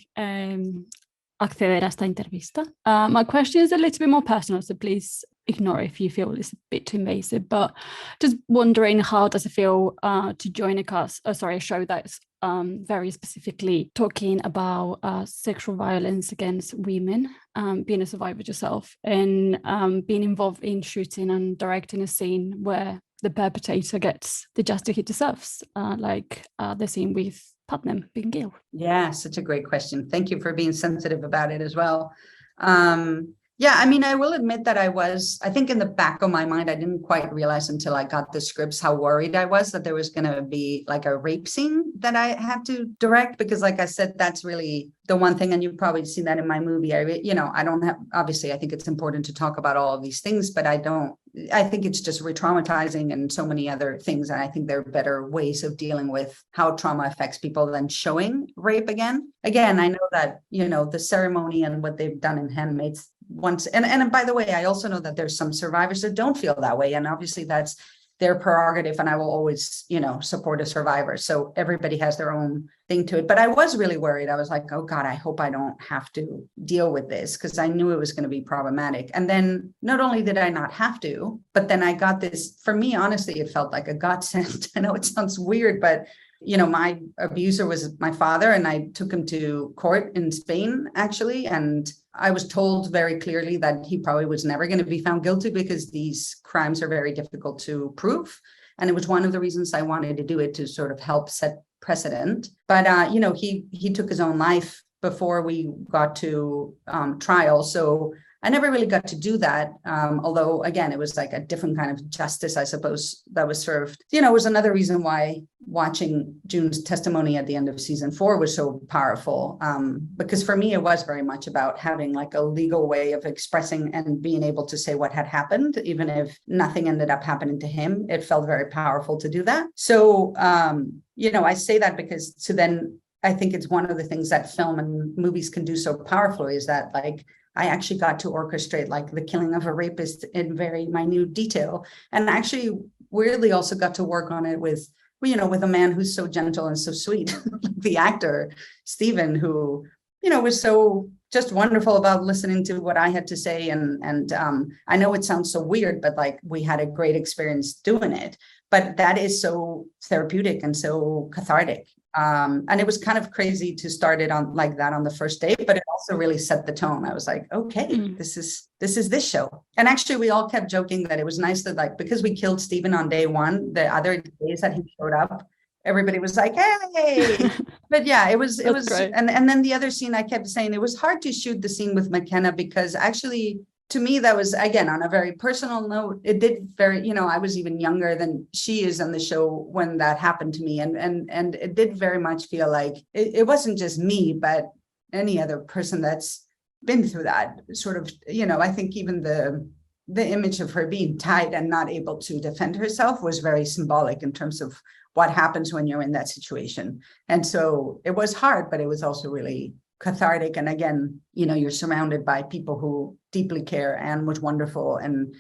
[SPEAKER 10] acceder a esta entrevista. My question is a little bit more personal, so please ignore if you feel it's a bit too invasive, but just wondering, how does it feel to join a show that's very specifically talking about sexual violence against women, being a survivor yourself, and being involved in shooting and directing a scene where the perpetrator gets the justice he deserves, like the scene with Putnam being Gil?
[SPEAKER 6] Yeah, such a great question. Thank you for being sensitive about it as well. Yeah, I mean, I will admit that I think in the back of my mind, I didn't quite realize until I got the scripts how worried I was that there was going to be like a rape scene that I had to direct, because like I said, that's really the one thing, and you've probably seen that in my movie. I don't have, obviously, I think it's important to talk about all of these things, but I think it's just re-traumatizing and so many other things. And I think there are better ways of dealing with how trauma affects people than showing rape again. Again, I know that, the ceremony and what they've done in Handmaid's once. And by the way, I also know that there's some survivors that don't feel that way. And obviously that's their prerogative. And I will always, support a survivor. So everybody has their own thing to it. But I was really worried. I was like, oh God, I hope I don't have to deal with this, because I knew it was going to be problematic. And then not only did I not have to, but then I got this, for me, honestly, it felt like a godsend. I know it sounds weird, but my abuser was my father, and I took him to court in Spain, actually. And I was told very clearly that he probably was never going to be found guilty, because these crimes are very difficult to prove. And it was one of the reasons I wanted to do it, to sort of help set precedent. But, he took his own life before we got to trial. So I never really got to do that. Although, again, it was like a different kind of justice, I suppose, that was served. It was another reason why watching June's testimony at the end of season 4 was so powerful. Because for me, it was very much about having like a legal way of expressing and being able to say what had happened, even if nothing ended up happening to him. It felt very powerful to do that. So, I say that because I think it's one of the things that film and movies can do so powerfully, is that like, I actually got to orchestrate like the killing of a rapist in very minute detail. And actually weirdly also got to work on it with a man who's so gentle and so sweet, the actor, Stephen, who, was so just wonderful about listening to what I had to say. And I know it sounds so weird, but like we had a great experience doing it. But that is so therapeutic and so cathartic. And it was kind of crazy to start it on like that on the first day, but it also really set the tone. I was like, okay, this is this show. And actually we all kept joking that it was nice that like, because we killed Stephen on day 1, the other days that he showed up, everybody was like, hey. But yeah, it was
[SPEAKER 10] great.
[SPEAKER 6] and then the other scene, I kept saying it was hard to shoot the scene with McKenna because actually to me that was, again, on a very personal note, it did very, I was even younger than she is on the show when that happened to me, and it did very much feel like it wasn't just me, but any other person that's been through that sort of, I think even the image of her being tied and not able to defend herself was very symbolic in terms of what happens when you're in that situation. And so it was hard, but it was also really cathartic. And again, you're surrounded by people who deeply care. Anne was wonderful and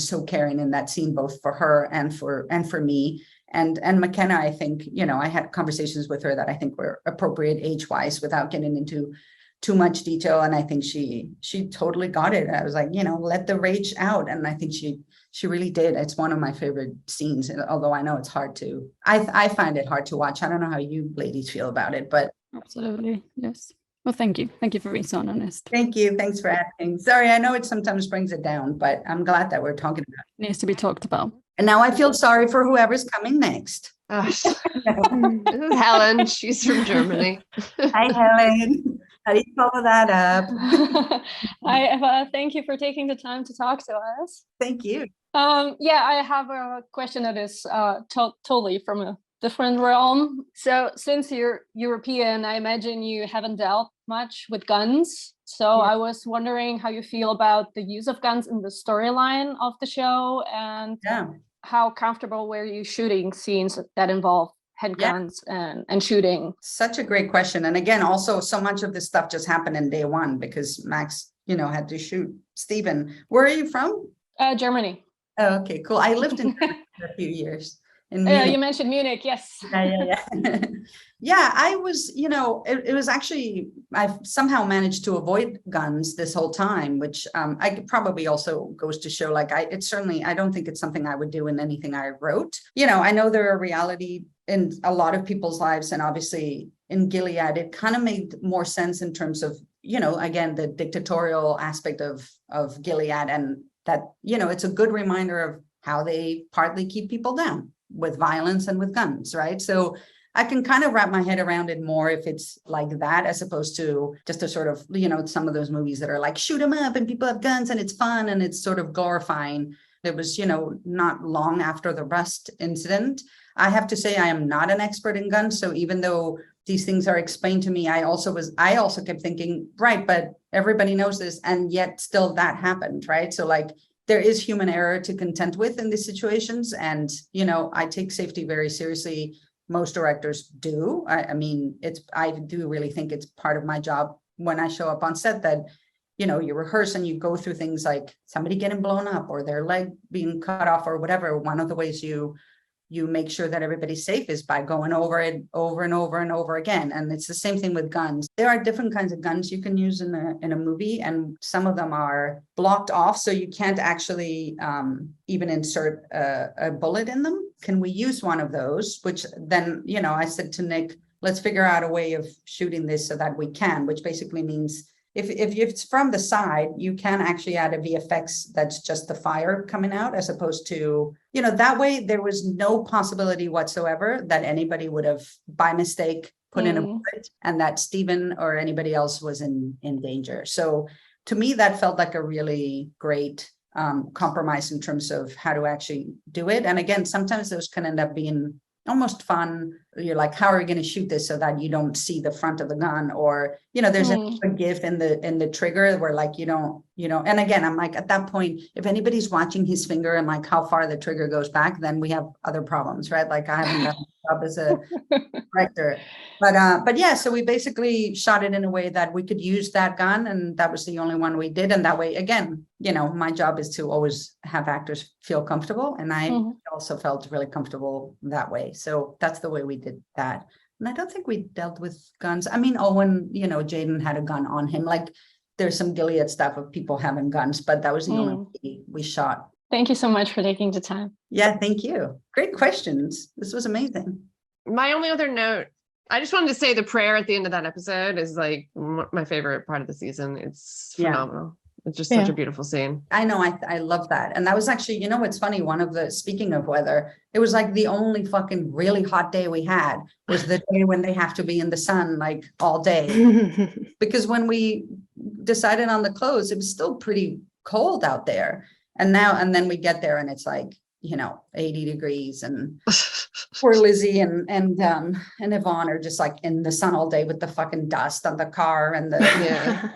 [SPEAKER 6] so caring in that scene, both for her and for me. And McKenna, I think, I had conversations with her that I think were appropriate age-wise without getting into too much detail. And I think she totally got it. I was like, let the rage out. And I think she really did. It's one of my favorite scenes, although I know it's hard to, I find it hard to watch. I don't know how you ladies feel about it, but.
[SPEAKER 10] Absolutely. Yes. Well, thank you. Thank you for being so honest.
[SPEAKER 6] Thank you. Thanks for asking. Sorry, I know it sometimes brings it down, but I'm glad that we're talking about it.
[SPEAKER 10] Needs to be talked about.
[SPEAKER 6] And now I feel sorry for whoever's coming next.
[SPEAKER 5] This is Helen. She's from Germany.
[SPEAKER 6] Hi, Helen. How do you follow that up?
[SPEAKER 10] Hi, Eva. Thank you for taking the time to talk to us.
[SPEAKER 6] Thank you.
[SPEAKER 10] I have a question that is totally from a different realm. So since you're European, I imagine you haven't dealt much with guns. So I was wondering how you feel about the use of guns in the storyline of the show, and how comfortable were you shooting scenes that involve handguns and shooting?
[SPEAKER 6] Such a great question. And again, also so much of this stuff just happened in day one because Max, had to shoot Stephen. Where are you from?
[SPEAKER 10] Germany.
[SPEAKER 6] Oh, okay, cool. I lived in Germany for a few years.
[SPEAKER 10] You mentioned Munich, yes.
[SPEAKER 6] Yeah, I was, it was actually, I've somehow managed to avoid guns this whole time, which I could probably also goes to show, like, I don't think it's something I would do in anything I wrote. I know they're a reality in a lot of people's lives, and obviously in Gilead, it kind of made more sense in terms of, again, the dictatorial aspect of Gilead, and that, it's a good reminder of how they partly keep people down with violence and with guns, right? So I can kind of wrap my head around it more if it's like that, as opposed to just a sort of, some of those movies that are like, shoot them up and people have guns and it's fun and it's sort of glorifying. It was, not long after the Rust incident. I have to say I am not an expert in guns. So even though these things are explained to me, I also kept thinking, right, but everybody knows this, and yet still that happened, right? So like, there is human error to contend with in these situations. And, I take safety very seriously. Most directors do. I do really think it's part of my job when I show up on set that, you rehearse and you go through things like somebody getting blown up or their leg being cut off or whatever. One of the ways you make sure that everybody's safe is by going over it over and over and over again. And it's the same thing with guns. There are different kinds of guns you can use in a movie, and some of them are blocked off, so you can't actually even insert a bullet in them. Can we use one of those? Which then, I said to Nick, let's figure out a way of shooting this so that we can, which basically means if it's from the side, you can actually add a VFX that's just the fire coming out, as opposed to, that way there was no possibility whatsoever that anybody would have by mistake put in a bullet and that Stephen or anybody else was in danger. So to me, that felt like a really great compromise in terms of how to actually do it. And again, sometimes those can end up being almost fun. You're like, how are we going to shoot this so that you don't see the front of the gun? Or, there's a gift in the trigger where like, and again, I'm like, at that point, if anybody's watching his finger and like how far the trigger goes back, then we have other problems, right? Like I haven't done a job as a director, but yeah, so we basically shot it in a way that we could use that gun, and that was the only one we did. And that way, again, my job is to always have actors feel comfortable, and I also felt really comfortable that way. So that's the way we did that. And I don't think we dealt with guns. I mean, Owen, Jaden had a gun on him. Like there's some Gilead stuff of people having guns, but that was the only way we shot.
[SPEAKER 10] Thank you so much for taking the time.
[SPEAKER 6] Yeah, thank you. Great questions. This was amazing.
[SPEAKER 5] My only other note, I just wanted to say the prayer at the end of that episode is like my favorite part of the season. It's phenomenal. It's just such a beautiful scene.
[SPEAKER 6] I know. I love that. And that was actually, you know, what's funny. Speaking of weather, it was like the only fucking really hot day we had was the day when they have to be in the sun like all day. Because when we decided on the clothes, it was still pretty cold out there. And then we get there and it's like, you know, 80 degrees, and poor Lizzie and Yvonne are just like in the sun all day with the fucking dust on the car and the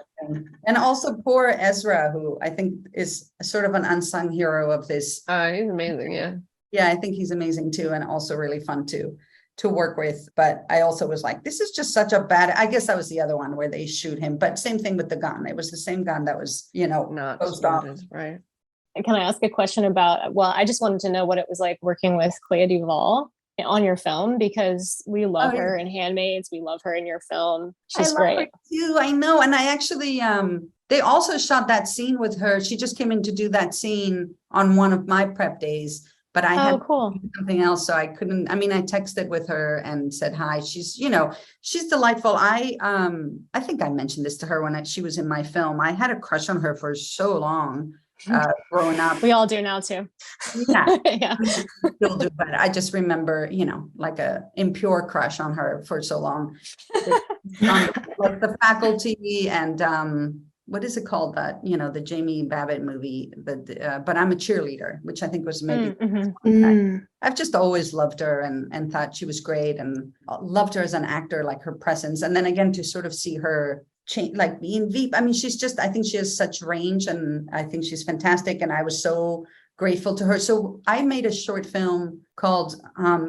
[SPEAKER 6] and also poor Ezra, who I think is sort of an unsung hero of this.
[SPEAKER 5] He's amazing.
[SPEAKER 6] Yeah, I think he's amazing too, and also really fun to work with. But I also was like, this is just such a bad, I guess that was the other one where they shoot him, but same thing with the gun. It was the same gun that was, you know,
[SPEAKER 5] not
[SPEAKER 6] closed off.
[SPEAKER 5] Right.
[SPEAKER 7] Can I ask a question about, well, I just wanted to know what it was like working with Clea Duvall on your film, because we love her in Handmaids. We love her in your film. She's great.
[SPEAKER 6] Her too. I know. And I actually, they also shot that scene with her. She just came in to do that scene on one of my prep days, but I had something else. So I couldn't, I mean, I texted with her and said, hi, she's, you know, she's delightful. I think I mentioned this to her when she was in my film. I had a crush on her for so long. Growing up,
[SPEAKER 7] we all do now too.
[SPEAKER 6] Yeah. Still do, but I just remember, you know, like a impure crush on her for so long. Like The Faculty and what is it called, that, you know, the Jamie Babbitt movie, but I'm a Cheerleader, which I think was maybe I've just always loved her and thought she was great, and loved her as an actor, like her presence. And then again, to sort of see her change, like being Veep. I mean, I think she has such range, and I think she's fantastic. And I was so grateful to her. So I made a short film called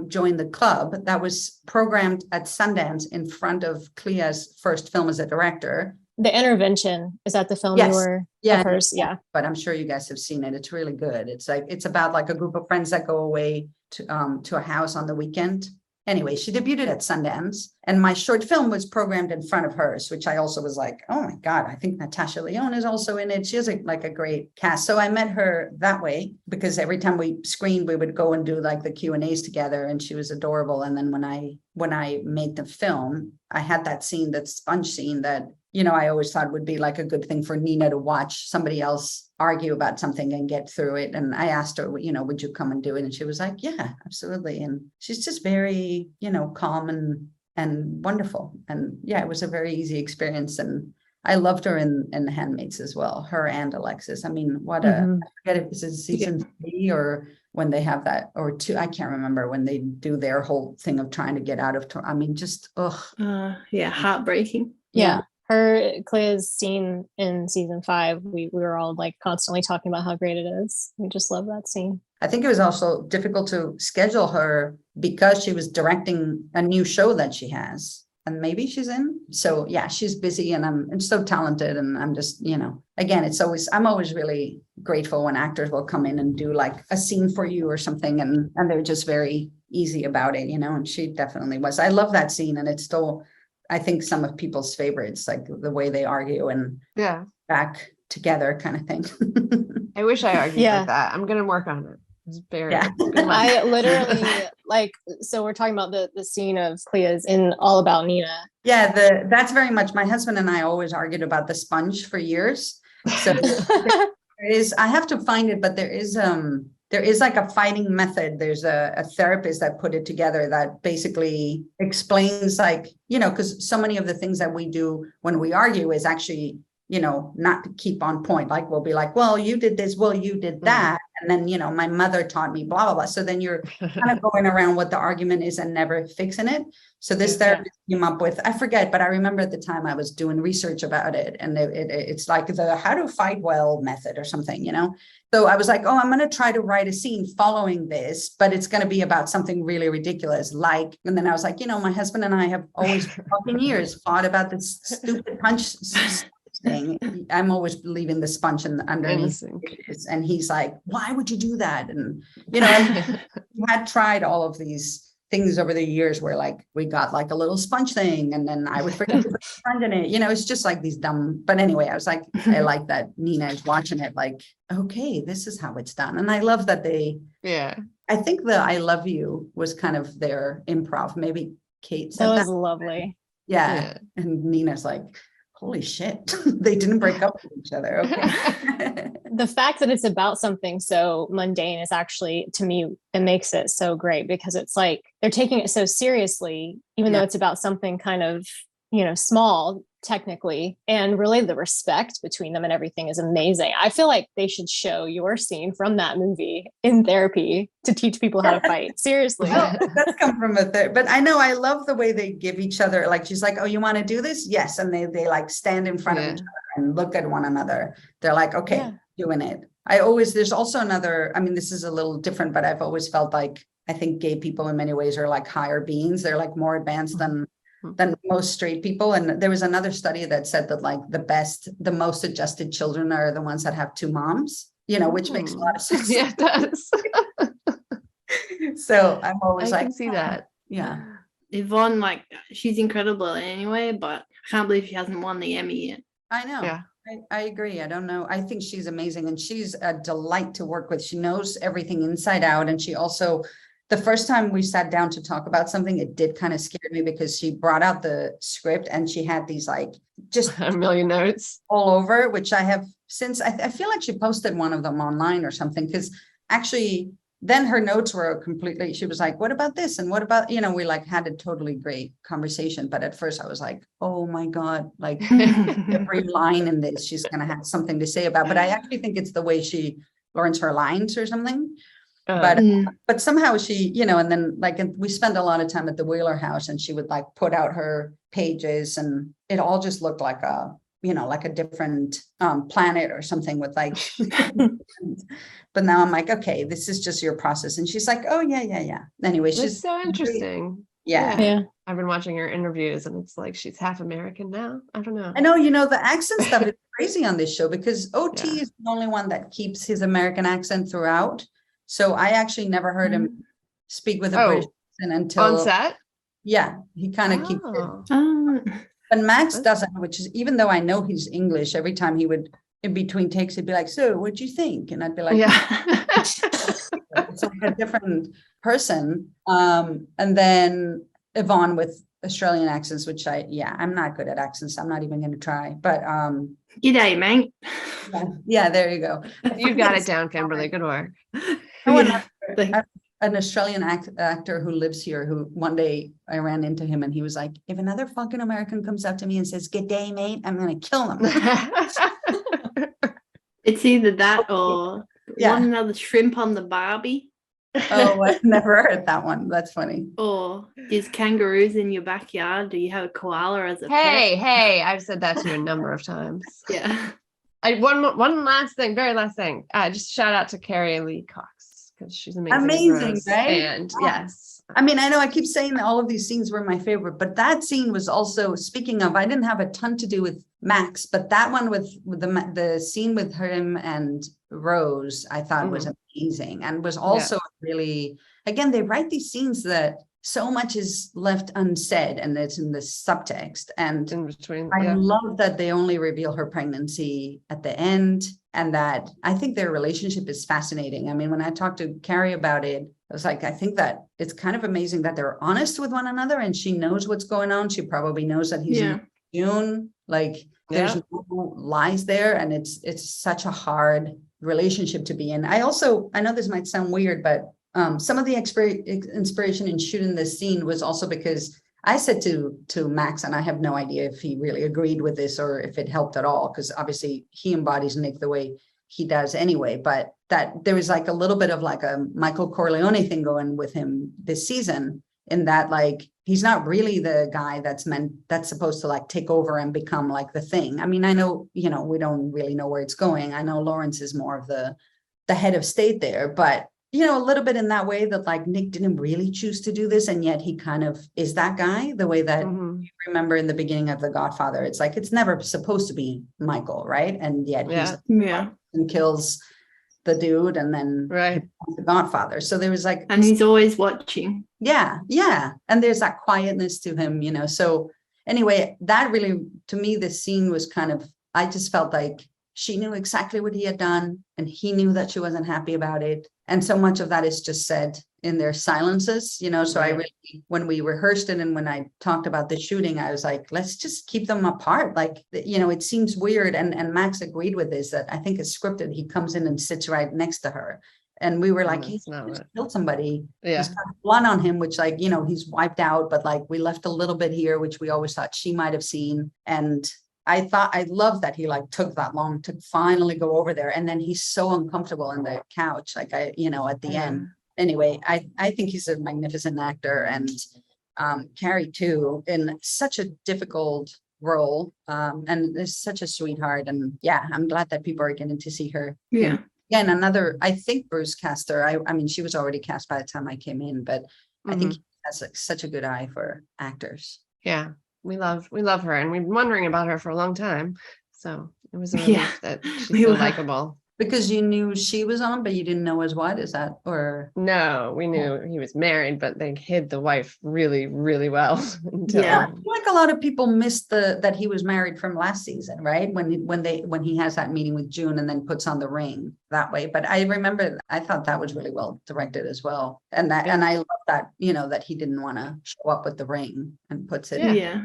[SPEAKER 6] Join the Club that was programmed at Sundance in front of Clea's first film as a director.
[SPEAKER 7] The Intervention, is that the film you were hers? Yeah.
[SPEAKER 6] But I'm sure you guys have seen it. It's really good. It's about like a group of friends that go away to a house on the weekend. Anyway, she debuted at Sundance, and my short film was programmed in front of hers, which I also was like, oh my God, I think Natasha Lyonne is also in it. She has a great cast. So I met her that way, because every time we screened, we would go and do like the Q&As together, and she was adorable. And then when I made the film, I had that scene, that sponge scene that, you know, I always thought would be like a good thing for Nina to watch somebody else argue about something and get through it. And I asked her, you know, would you come and do it? And she was like, yeah, absolutely. And she's just very, you know, calm and wonderful. And yeah, it was a very easy experience. And I loved her in The Handmaids as well, her and Alexis. I mean, I forget if this is season 3 or when they have that, or 2, I can't remember, when they do their whole thing of trying to get out of, I mean, just,
[SPEAKER 4] heartbreaking.
[SPEAKER 7] Yeah. Clea's scene in season 5, we were all like constantly talking about how great it is. We just love that scene.
[SPEAKER 6] I think it was also difficult to schedule her because she was directing a new show that she has, and maybe she's in. So yeah, she's busy, and I'm so talented, and I'm just, you know, again, I'm always really grateful when actors will come in and do like a scene for you or something, and they're just very easy about it, you know, and she definitely was. I love that scene, and it's still, I think, some of people's favorites, like the way they argue and back together kind of thing.
[SPEAKER 5] I wish I argued like that. I'm going to work on it. It's very
[SPEAKER 7] I literally so we're talking about the scene of Clea's in All About Nina.
[SPEAKER 6] Yeah, that's very much, my husband and I always argued about the sponge for years. So I have to find it, but there is like a fighting method. There's a therapist that put it together that basically explains, like, you know, because so many of the things that we do when we argue is actually, you know, not to keep on point. Like we'll be like, well, you did this, well, you did that. And then, you know, my mother taught me blah, blah, blah. So then you're kind of going around what the argument is and never fixing it. So this therapist came up with, I forget, but I remember at the time I was doing research about it. And it's like the how to fight well method or something, you know? So I was like, oh, I'm going to try to write a scene following this, but it's going to be about something really ridiculous. Like, and then I was like, you know, my husband and I have always fucking years fought about this stupid punch thing. I'm always leaving the sponge underneath, and he's like, why would you do that? And, you know, we had tried all of these things over the years where like we got like a little sponge thing, and then I would forget to put sponge in it. You know, it's just like these dumb, but anyway, I was like, I like that Nina is watching it like, okay, this is how it's done. And I love that I think the I love you was kind of their improv. Maybe Kate said
[SPEAKER 7] that was lovely.
[SPEAKER 6] Yeah. And Nina's like, holy shit, they didn't break up with each other. Okay.
[SPEAKER 7] The fact that it's about something so mundane is actually, to me, it makes it so great, because it's like they're taking it so seriously, even though it's about something kind of, small technically, and really the respect between them and everything is amazing. I feel like they should show your scene from that movie in therapy to teach people how to fight. Seriously.
[SPEAKER 6] Well, that's come from but I know, I love the way they give each other, like, she's like, oh, you want to do this? Yes. And they like stand in front of each other and look at one another. They're like, okay, doing it. There's also another, I mean, this is a little different, but I've always felt like, I think gay people in many ways are like higher beings. They're like more advanced than most straight people. And there was another study that said that like the most adjusted children are the ones that have two moms, which makes a lot of sense.
[SPEAKER 5] Yeah, it does.
[SPEAKER 6] So I'm always
[SPEAKER 5] I can see that.
[SPEAKER 6] Yeah.
[SPEAKER 4] Yvonne, like, she's incredible anyway, but I can't believe she hasn't won the Emmy yet.
[SPEAKER 6] I know.
[SPEAKER 5] Yeah.
[SPEAKER 6] I agree. I don't know. I think she's amazing, and she's a delight to work with. She knows everything inside out. And she also, the first time we sat down to talk about something, it did kind of scare me, because she brought out the script and she had these like just
[SPEAKER 5] a million notes
[SPEAKER 6] all over, which I have since, I feel like she posted one of them online or something, because actually then her notes were completely, she was like, what about this? And what about, we like had a totally great conversation. But at first I was like, oh my God, like every line in this, she's going to have something to say about, but I actually think it's the way she learns her lines or something. But somehow she, and then like we spent a lot of time at the Wheeler house, and she would like put out her pages, and it all just looked like a different planet or something with like, but now I'm like, okay, this is just your process. And she's like, oh yeah. Anyway, she's
[SPEAKER 5] so interesting.
[SPEAKER 6] Yeah.
[SPEAKER 5] I've been watching her interviews, and it's like she's half American now. I don't know.
[SPEAKER 6] I know, the accent stuff is crazy on this show, because OT is the only one that keeps his American accent throughout. So I actually never heard him speak with a British accent until
[SPEAKER 5] on set.
[SPEAKER 6] Yeah, he kind of keeps it. But Max doesn't, which is, even though I know he's English, every time he would, in between takes, he'd be like, so what'd you think? And I'd be like, it's like a different person. And then Yvonne with Australian accents, which I'm not good at accents. I'm not even going to try, but
[SPEAKER 4] G'day, mate.
[SPEAKER 6] Yeah, there you go.
[SPEAKER 5] You got it down, Kimberly. Good work.
[SPEAKER 6] An Australian actor who lives here, who one day I ran into him, and he was like, if another fucking American comes up to me and says, good day, mate, I'm going to kill them.
[SPEAKER 4] It's either that or want another shrimp on the Barbie.
[SPEAKER 6] Oh, I've never heard that one. That's funny.
[SPEAKER 4] Or is kangaroos in your backyard? Do you have a koala as a pet?
[SPEAKER 5] Hey, I've said that to you a number of times.
[SPEAKER 4] Yeah.
[SPEAKER 5] One last thing, very last thing. Just shout out to Carrie Lee Cox, because she's amazing.
[SPEAKER 6] Amazing, right?
[SPEAKER 5] And yes.
[SPEAKER 6] I mean, I know I keep saying that all of these scenes were my favorite, but that scene was also, speaking of, I didn't have a ton to do with Max, but that one with the scene with him and Rose, I thought was amazing, and was also really, again, they write these scenes that so much is left unsaid, and it's in the subtext, and
[SPEAKER 5] in between.
[SPEAKER 6] I love that they only reveal her pregnancy at the end, and that I think their relationship is fascinating. I mean, when I talked to Carrie about it, I was like, I think that it's kind of amazing that they're honest with one another, and she knows what's going on. She probably knows that he's in June. Like, there's no lies there, and it's such a hard relationship to be in. I know this might sound weird, but some of the inspiration in shooting this scene was also because I said to Max, and I have no idea if he really agreed with this or if it helped at all, because obviously he embodies Nick the way he does anyway, but that there was like a little bit of like a Michael Corleone thing going with him this season, in that like he's not really the guy that's supposed to like take over and become like the thing. I mean, I know, we don't really know where it's going. I know Lawrence is more of the head of state there, but a little bit in that way that like Nick didn't really choose to do this, and yet he kind of is that guy, the way that you remember in the beginning of The Godfather, it's like, it's never supposed to be Michael, right? And yet he's and kills the dude, and then the Godfather. So there was like,
[SPEAKER 4] and he's always watching.
[SPEAKER 6] Yeah. And there's that quietness to him, So anyway, that really, to me, this scene was kind of, I just felt like she knew exactly what he had done, and he knew that she wasn't happy about it. And so much of that is just said in their silences, you know. So I
[SPEAKER 5] Right.
[SPEAKER 6] really, when we rehearsed it and when I talked about the shooting, I was like, let's just keep them apart. Like, you know, it seems weird. And Max agreed with this, that I think it's scripted. He comes in and sits right next to her. And we were like, he
[SPEAKER 5] That's not
[SPEAKER 6] just
[SPEAKER 5] what-
[SPEAKER 6] killed somebody.
[SPEAKER 5] Yeah.
[SPEAKER 6] He's got blood on him, which, like, you know, he's wiped out, but like we left a little bit here, which we always thought she might have seen. And I love that he like took that long to finally go over there. And then he's so uncomfortable in the couch, like you know, at the end. Anyway, I think he's a magnificent actor, and Carrie too, in such a difficult role. And is such a sweetheart. And yeah, I'm glad that people are getting to see her.
[SPEAKER 4] Yeah.
[SPEAKER 6] Again, another, I think Bruce cast her. I mean, she was already cast by the time I came in, but I think he has like such a good eye for actors.
[SPEAKER 5] Yeah, we love her, and we've been wondering about her for a long time. So it was a relief that she's so likable.
[SPEAKER 6] Because you knew she was on, but you didn't know as what? Is that, or?
[SPEAKER 5] No, we knew he was married, but they hid the wife really, really well. Until...
[SPEAKER 6] Yeah, I feel like a lot of people missed that he was married from last season, right? When he has that meeting with June and then puts on the ring that way. But I remember, I thought that was really well directed as well, and I love that, you know, that he didn't want to show up with the ring and puts it.
[SPEAKER 4] Yeah.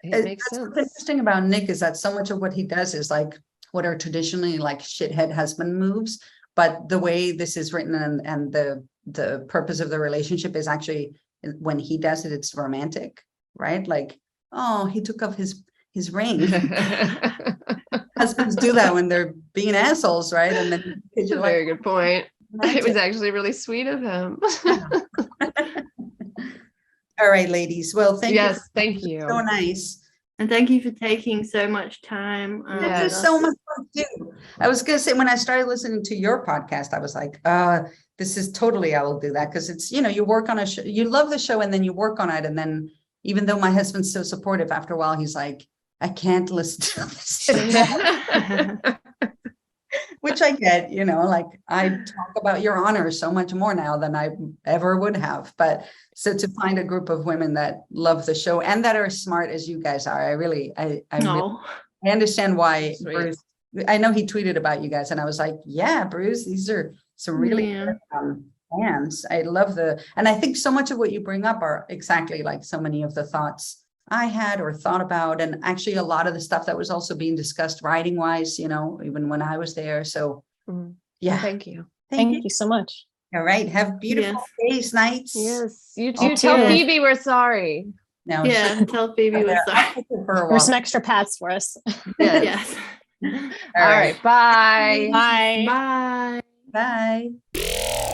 [SPEAKER 5] It makes sense.
[SPEAKER 6] What's interesting about Nick is that so much of what he does is like what are traditionally like shithead husband moves, but the way this is written and the purpose of the relationship is actually, when he does it, it's romantic, right? Like, oh, he took off his ring. Husbands do that when they're being assholes, right? And then
[SPEAKER 5] it's a very good point. It was actually really sweet of him.
[SPEAKER 6] All right, ladies. Well, thank you.
[SPEAKER 5] Yes, thank you.
[SPEAKER 6] So nice.
[SPEAKER 4] And thank you for taking so much time.
[SPEAKER 6] This is so much fun too. I was gonna say, when I started listening to your podcast, I was like, this is totally, I will do that, because it's, you know, you work on a show, you love the show, and then you work on it, and then even though my husband's so supportive, after a while he's like, I can't listen to this. Which I get, you know, like I talk about Your Honor so much more now than I ever would have. But so to find a group of women that love the show and that are as smart as you guys are, I really understand why Bruce, I know he tweeted about you guys, and I was like, yeah, Bruce, these are some really good, fans. I love and I think so much of what you bring up are exactly like so many of the thoughts I had or thought about, and actually a lot of the stuff that was also being discussed writing wise, you know, even when I was there. So yeah.
[SPEAKER 5] Thank you.
[SPEAKER 7] Thank you so much.
[SPEAKER 6] All right. Have beautiful days, nights.
[SPEAKER 5] Yes. You too. Tell Phoebe we're sorry.
[SPEAKER 6] No.
[SPEAKER 4] Yeah. Tell Phoebe we're sorry.
[SPEAKER 7] There's some extra pads for us.
[SPEAKER 4] Yes.
[SPEAKER 5] All right. Bye.
[SPEAKER 7] Bye.
[SPEAKER 4] Bye.
[SPEAKER 6] Bye.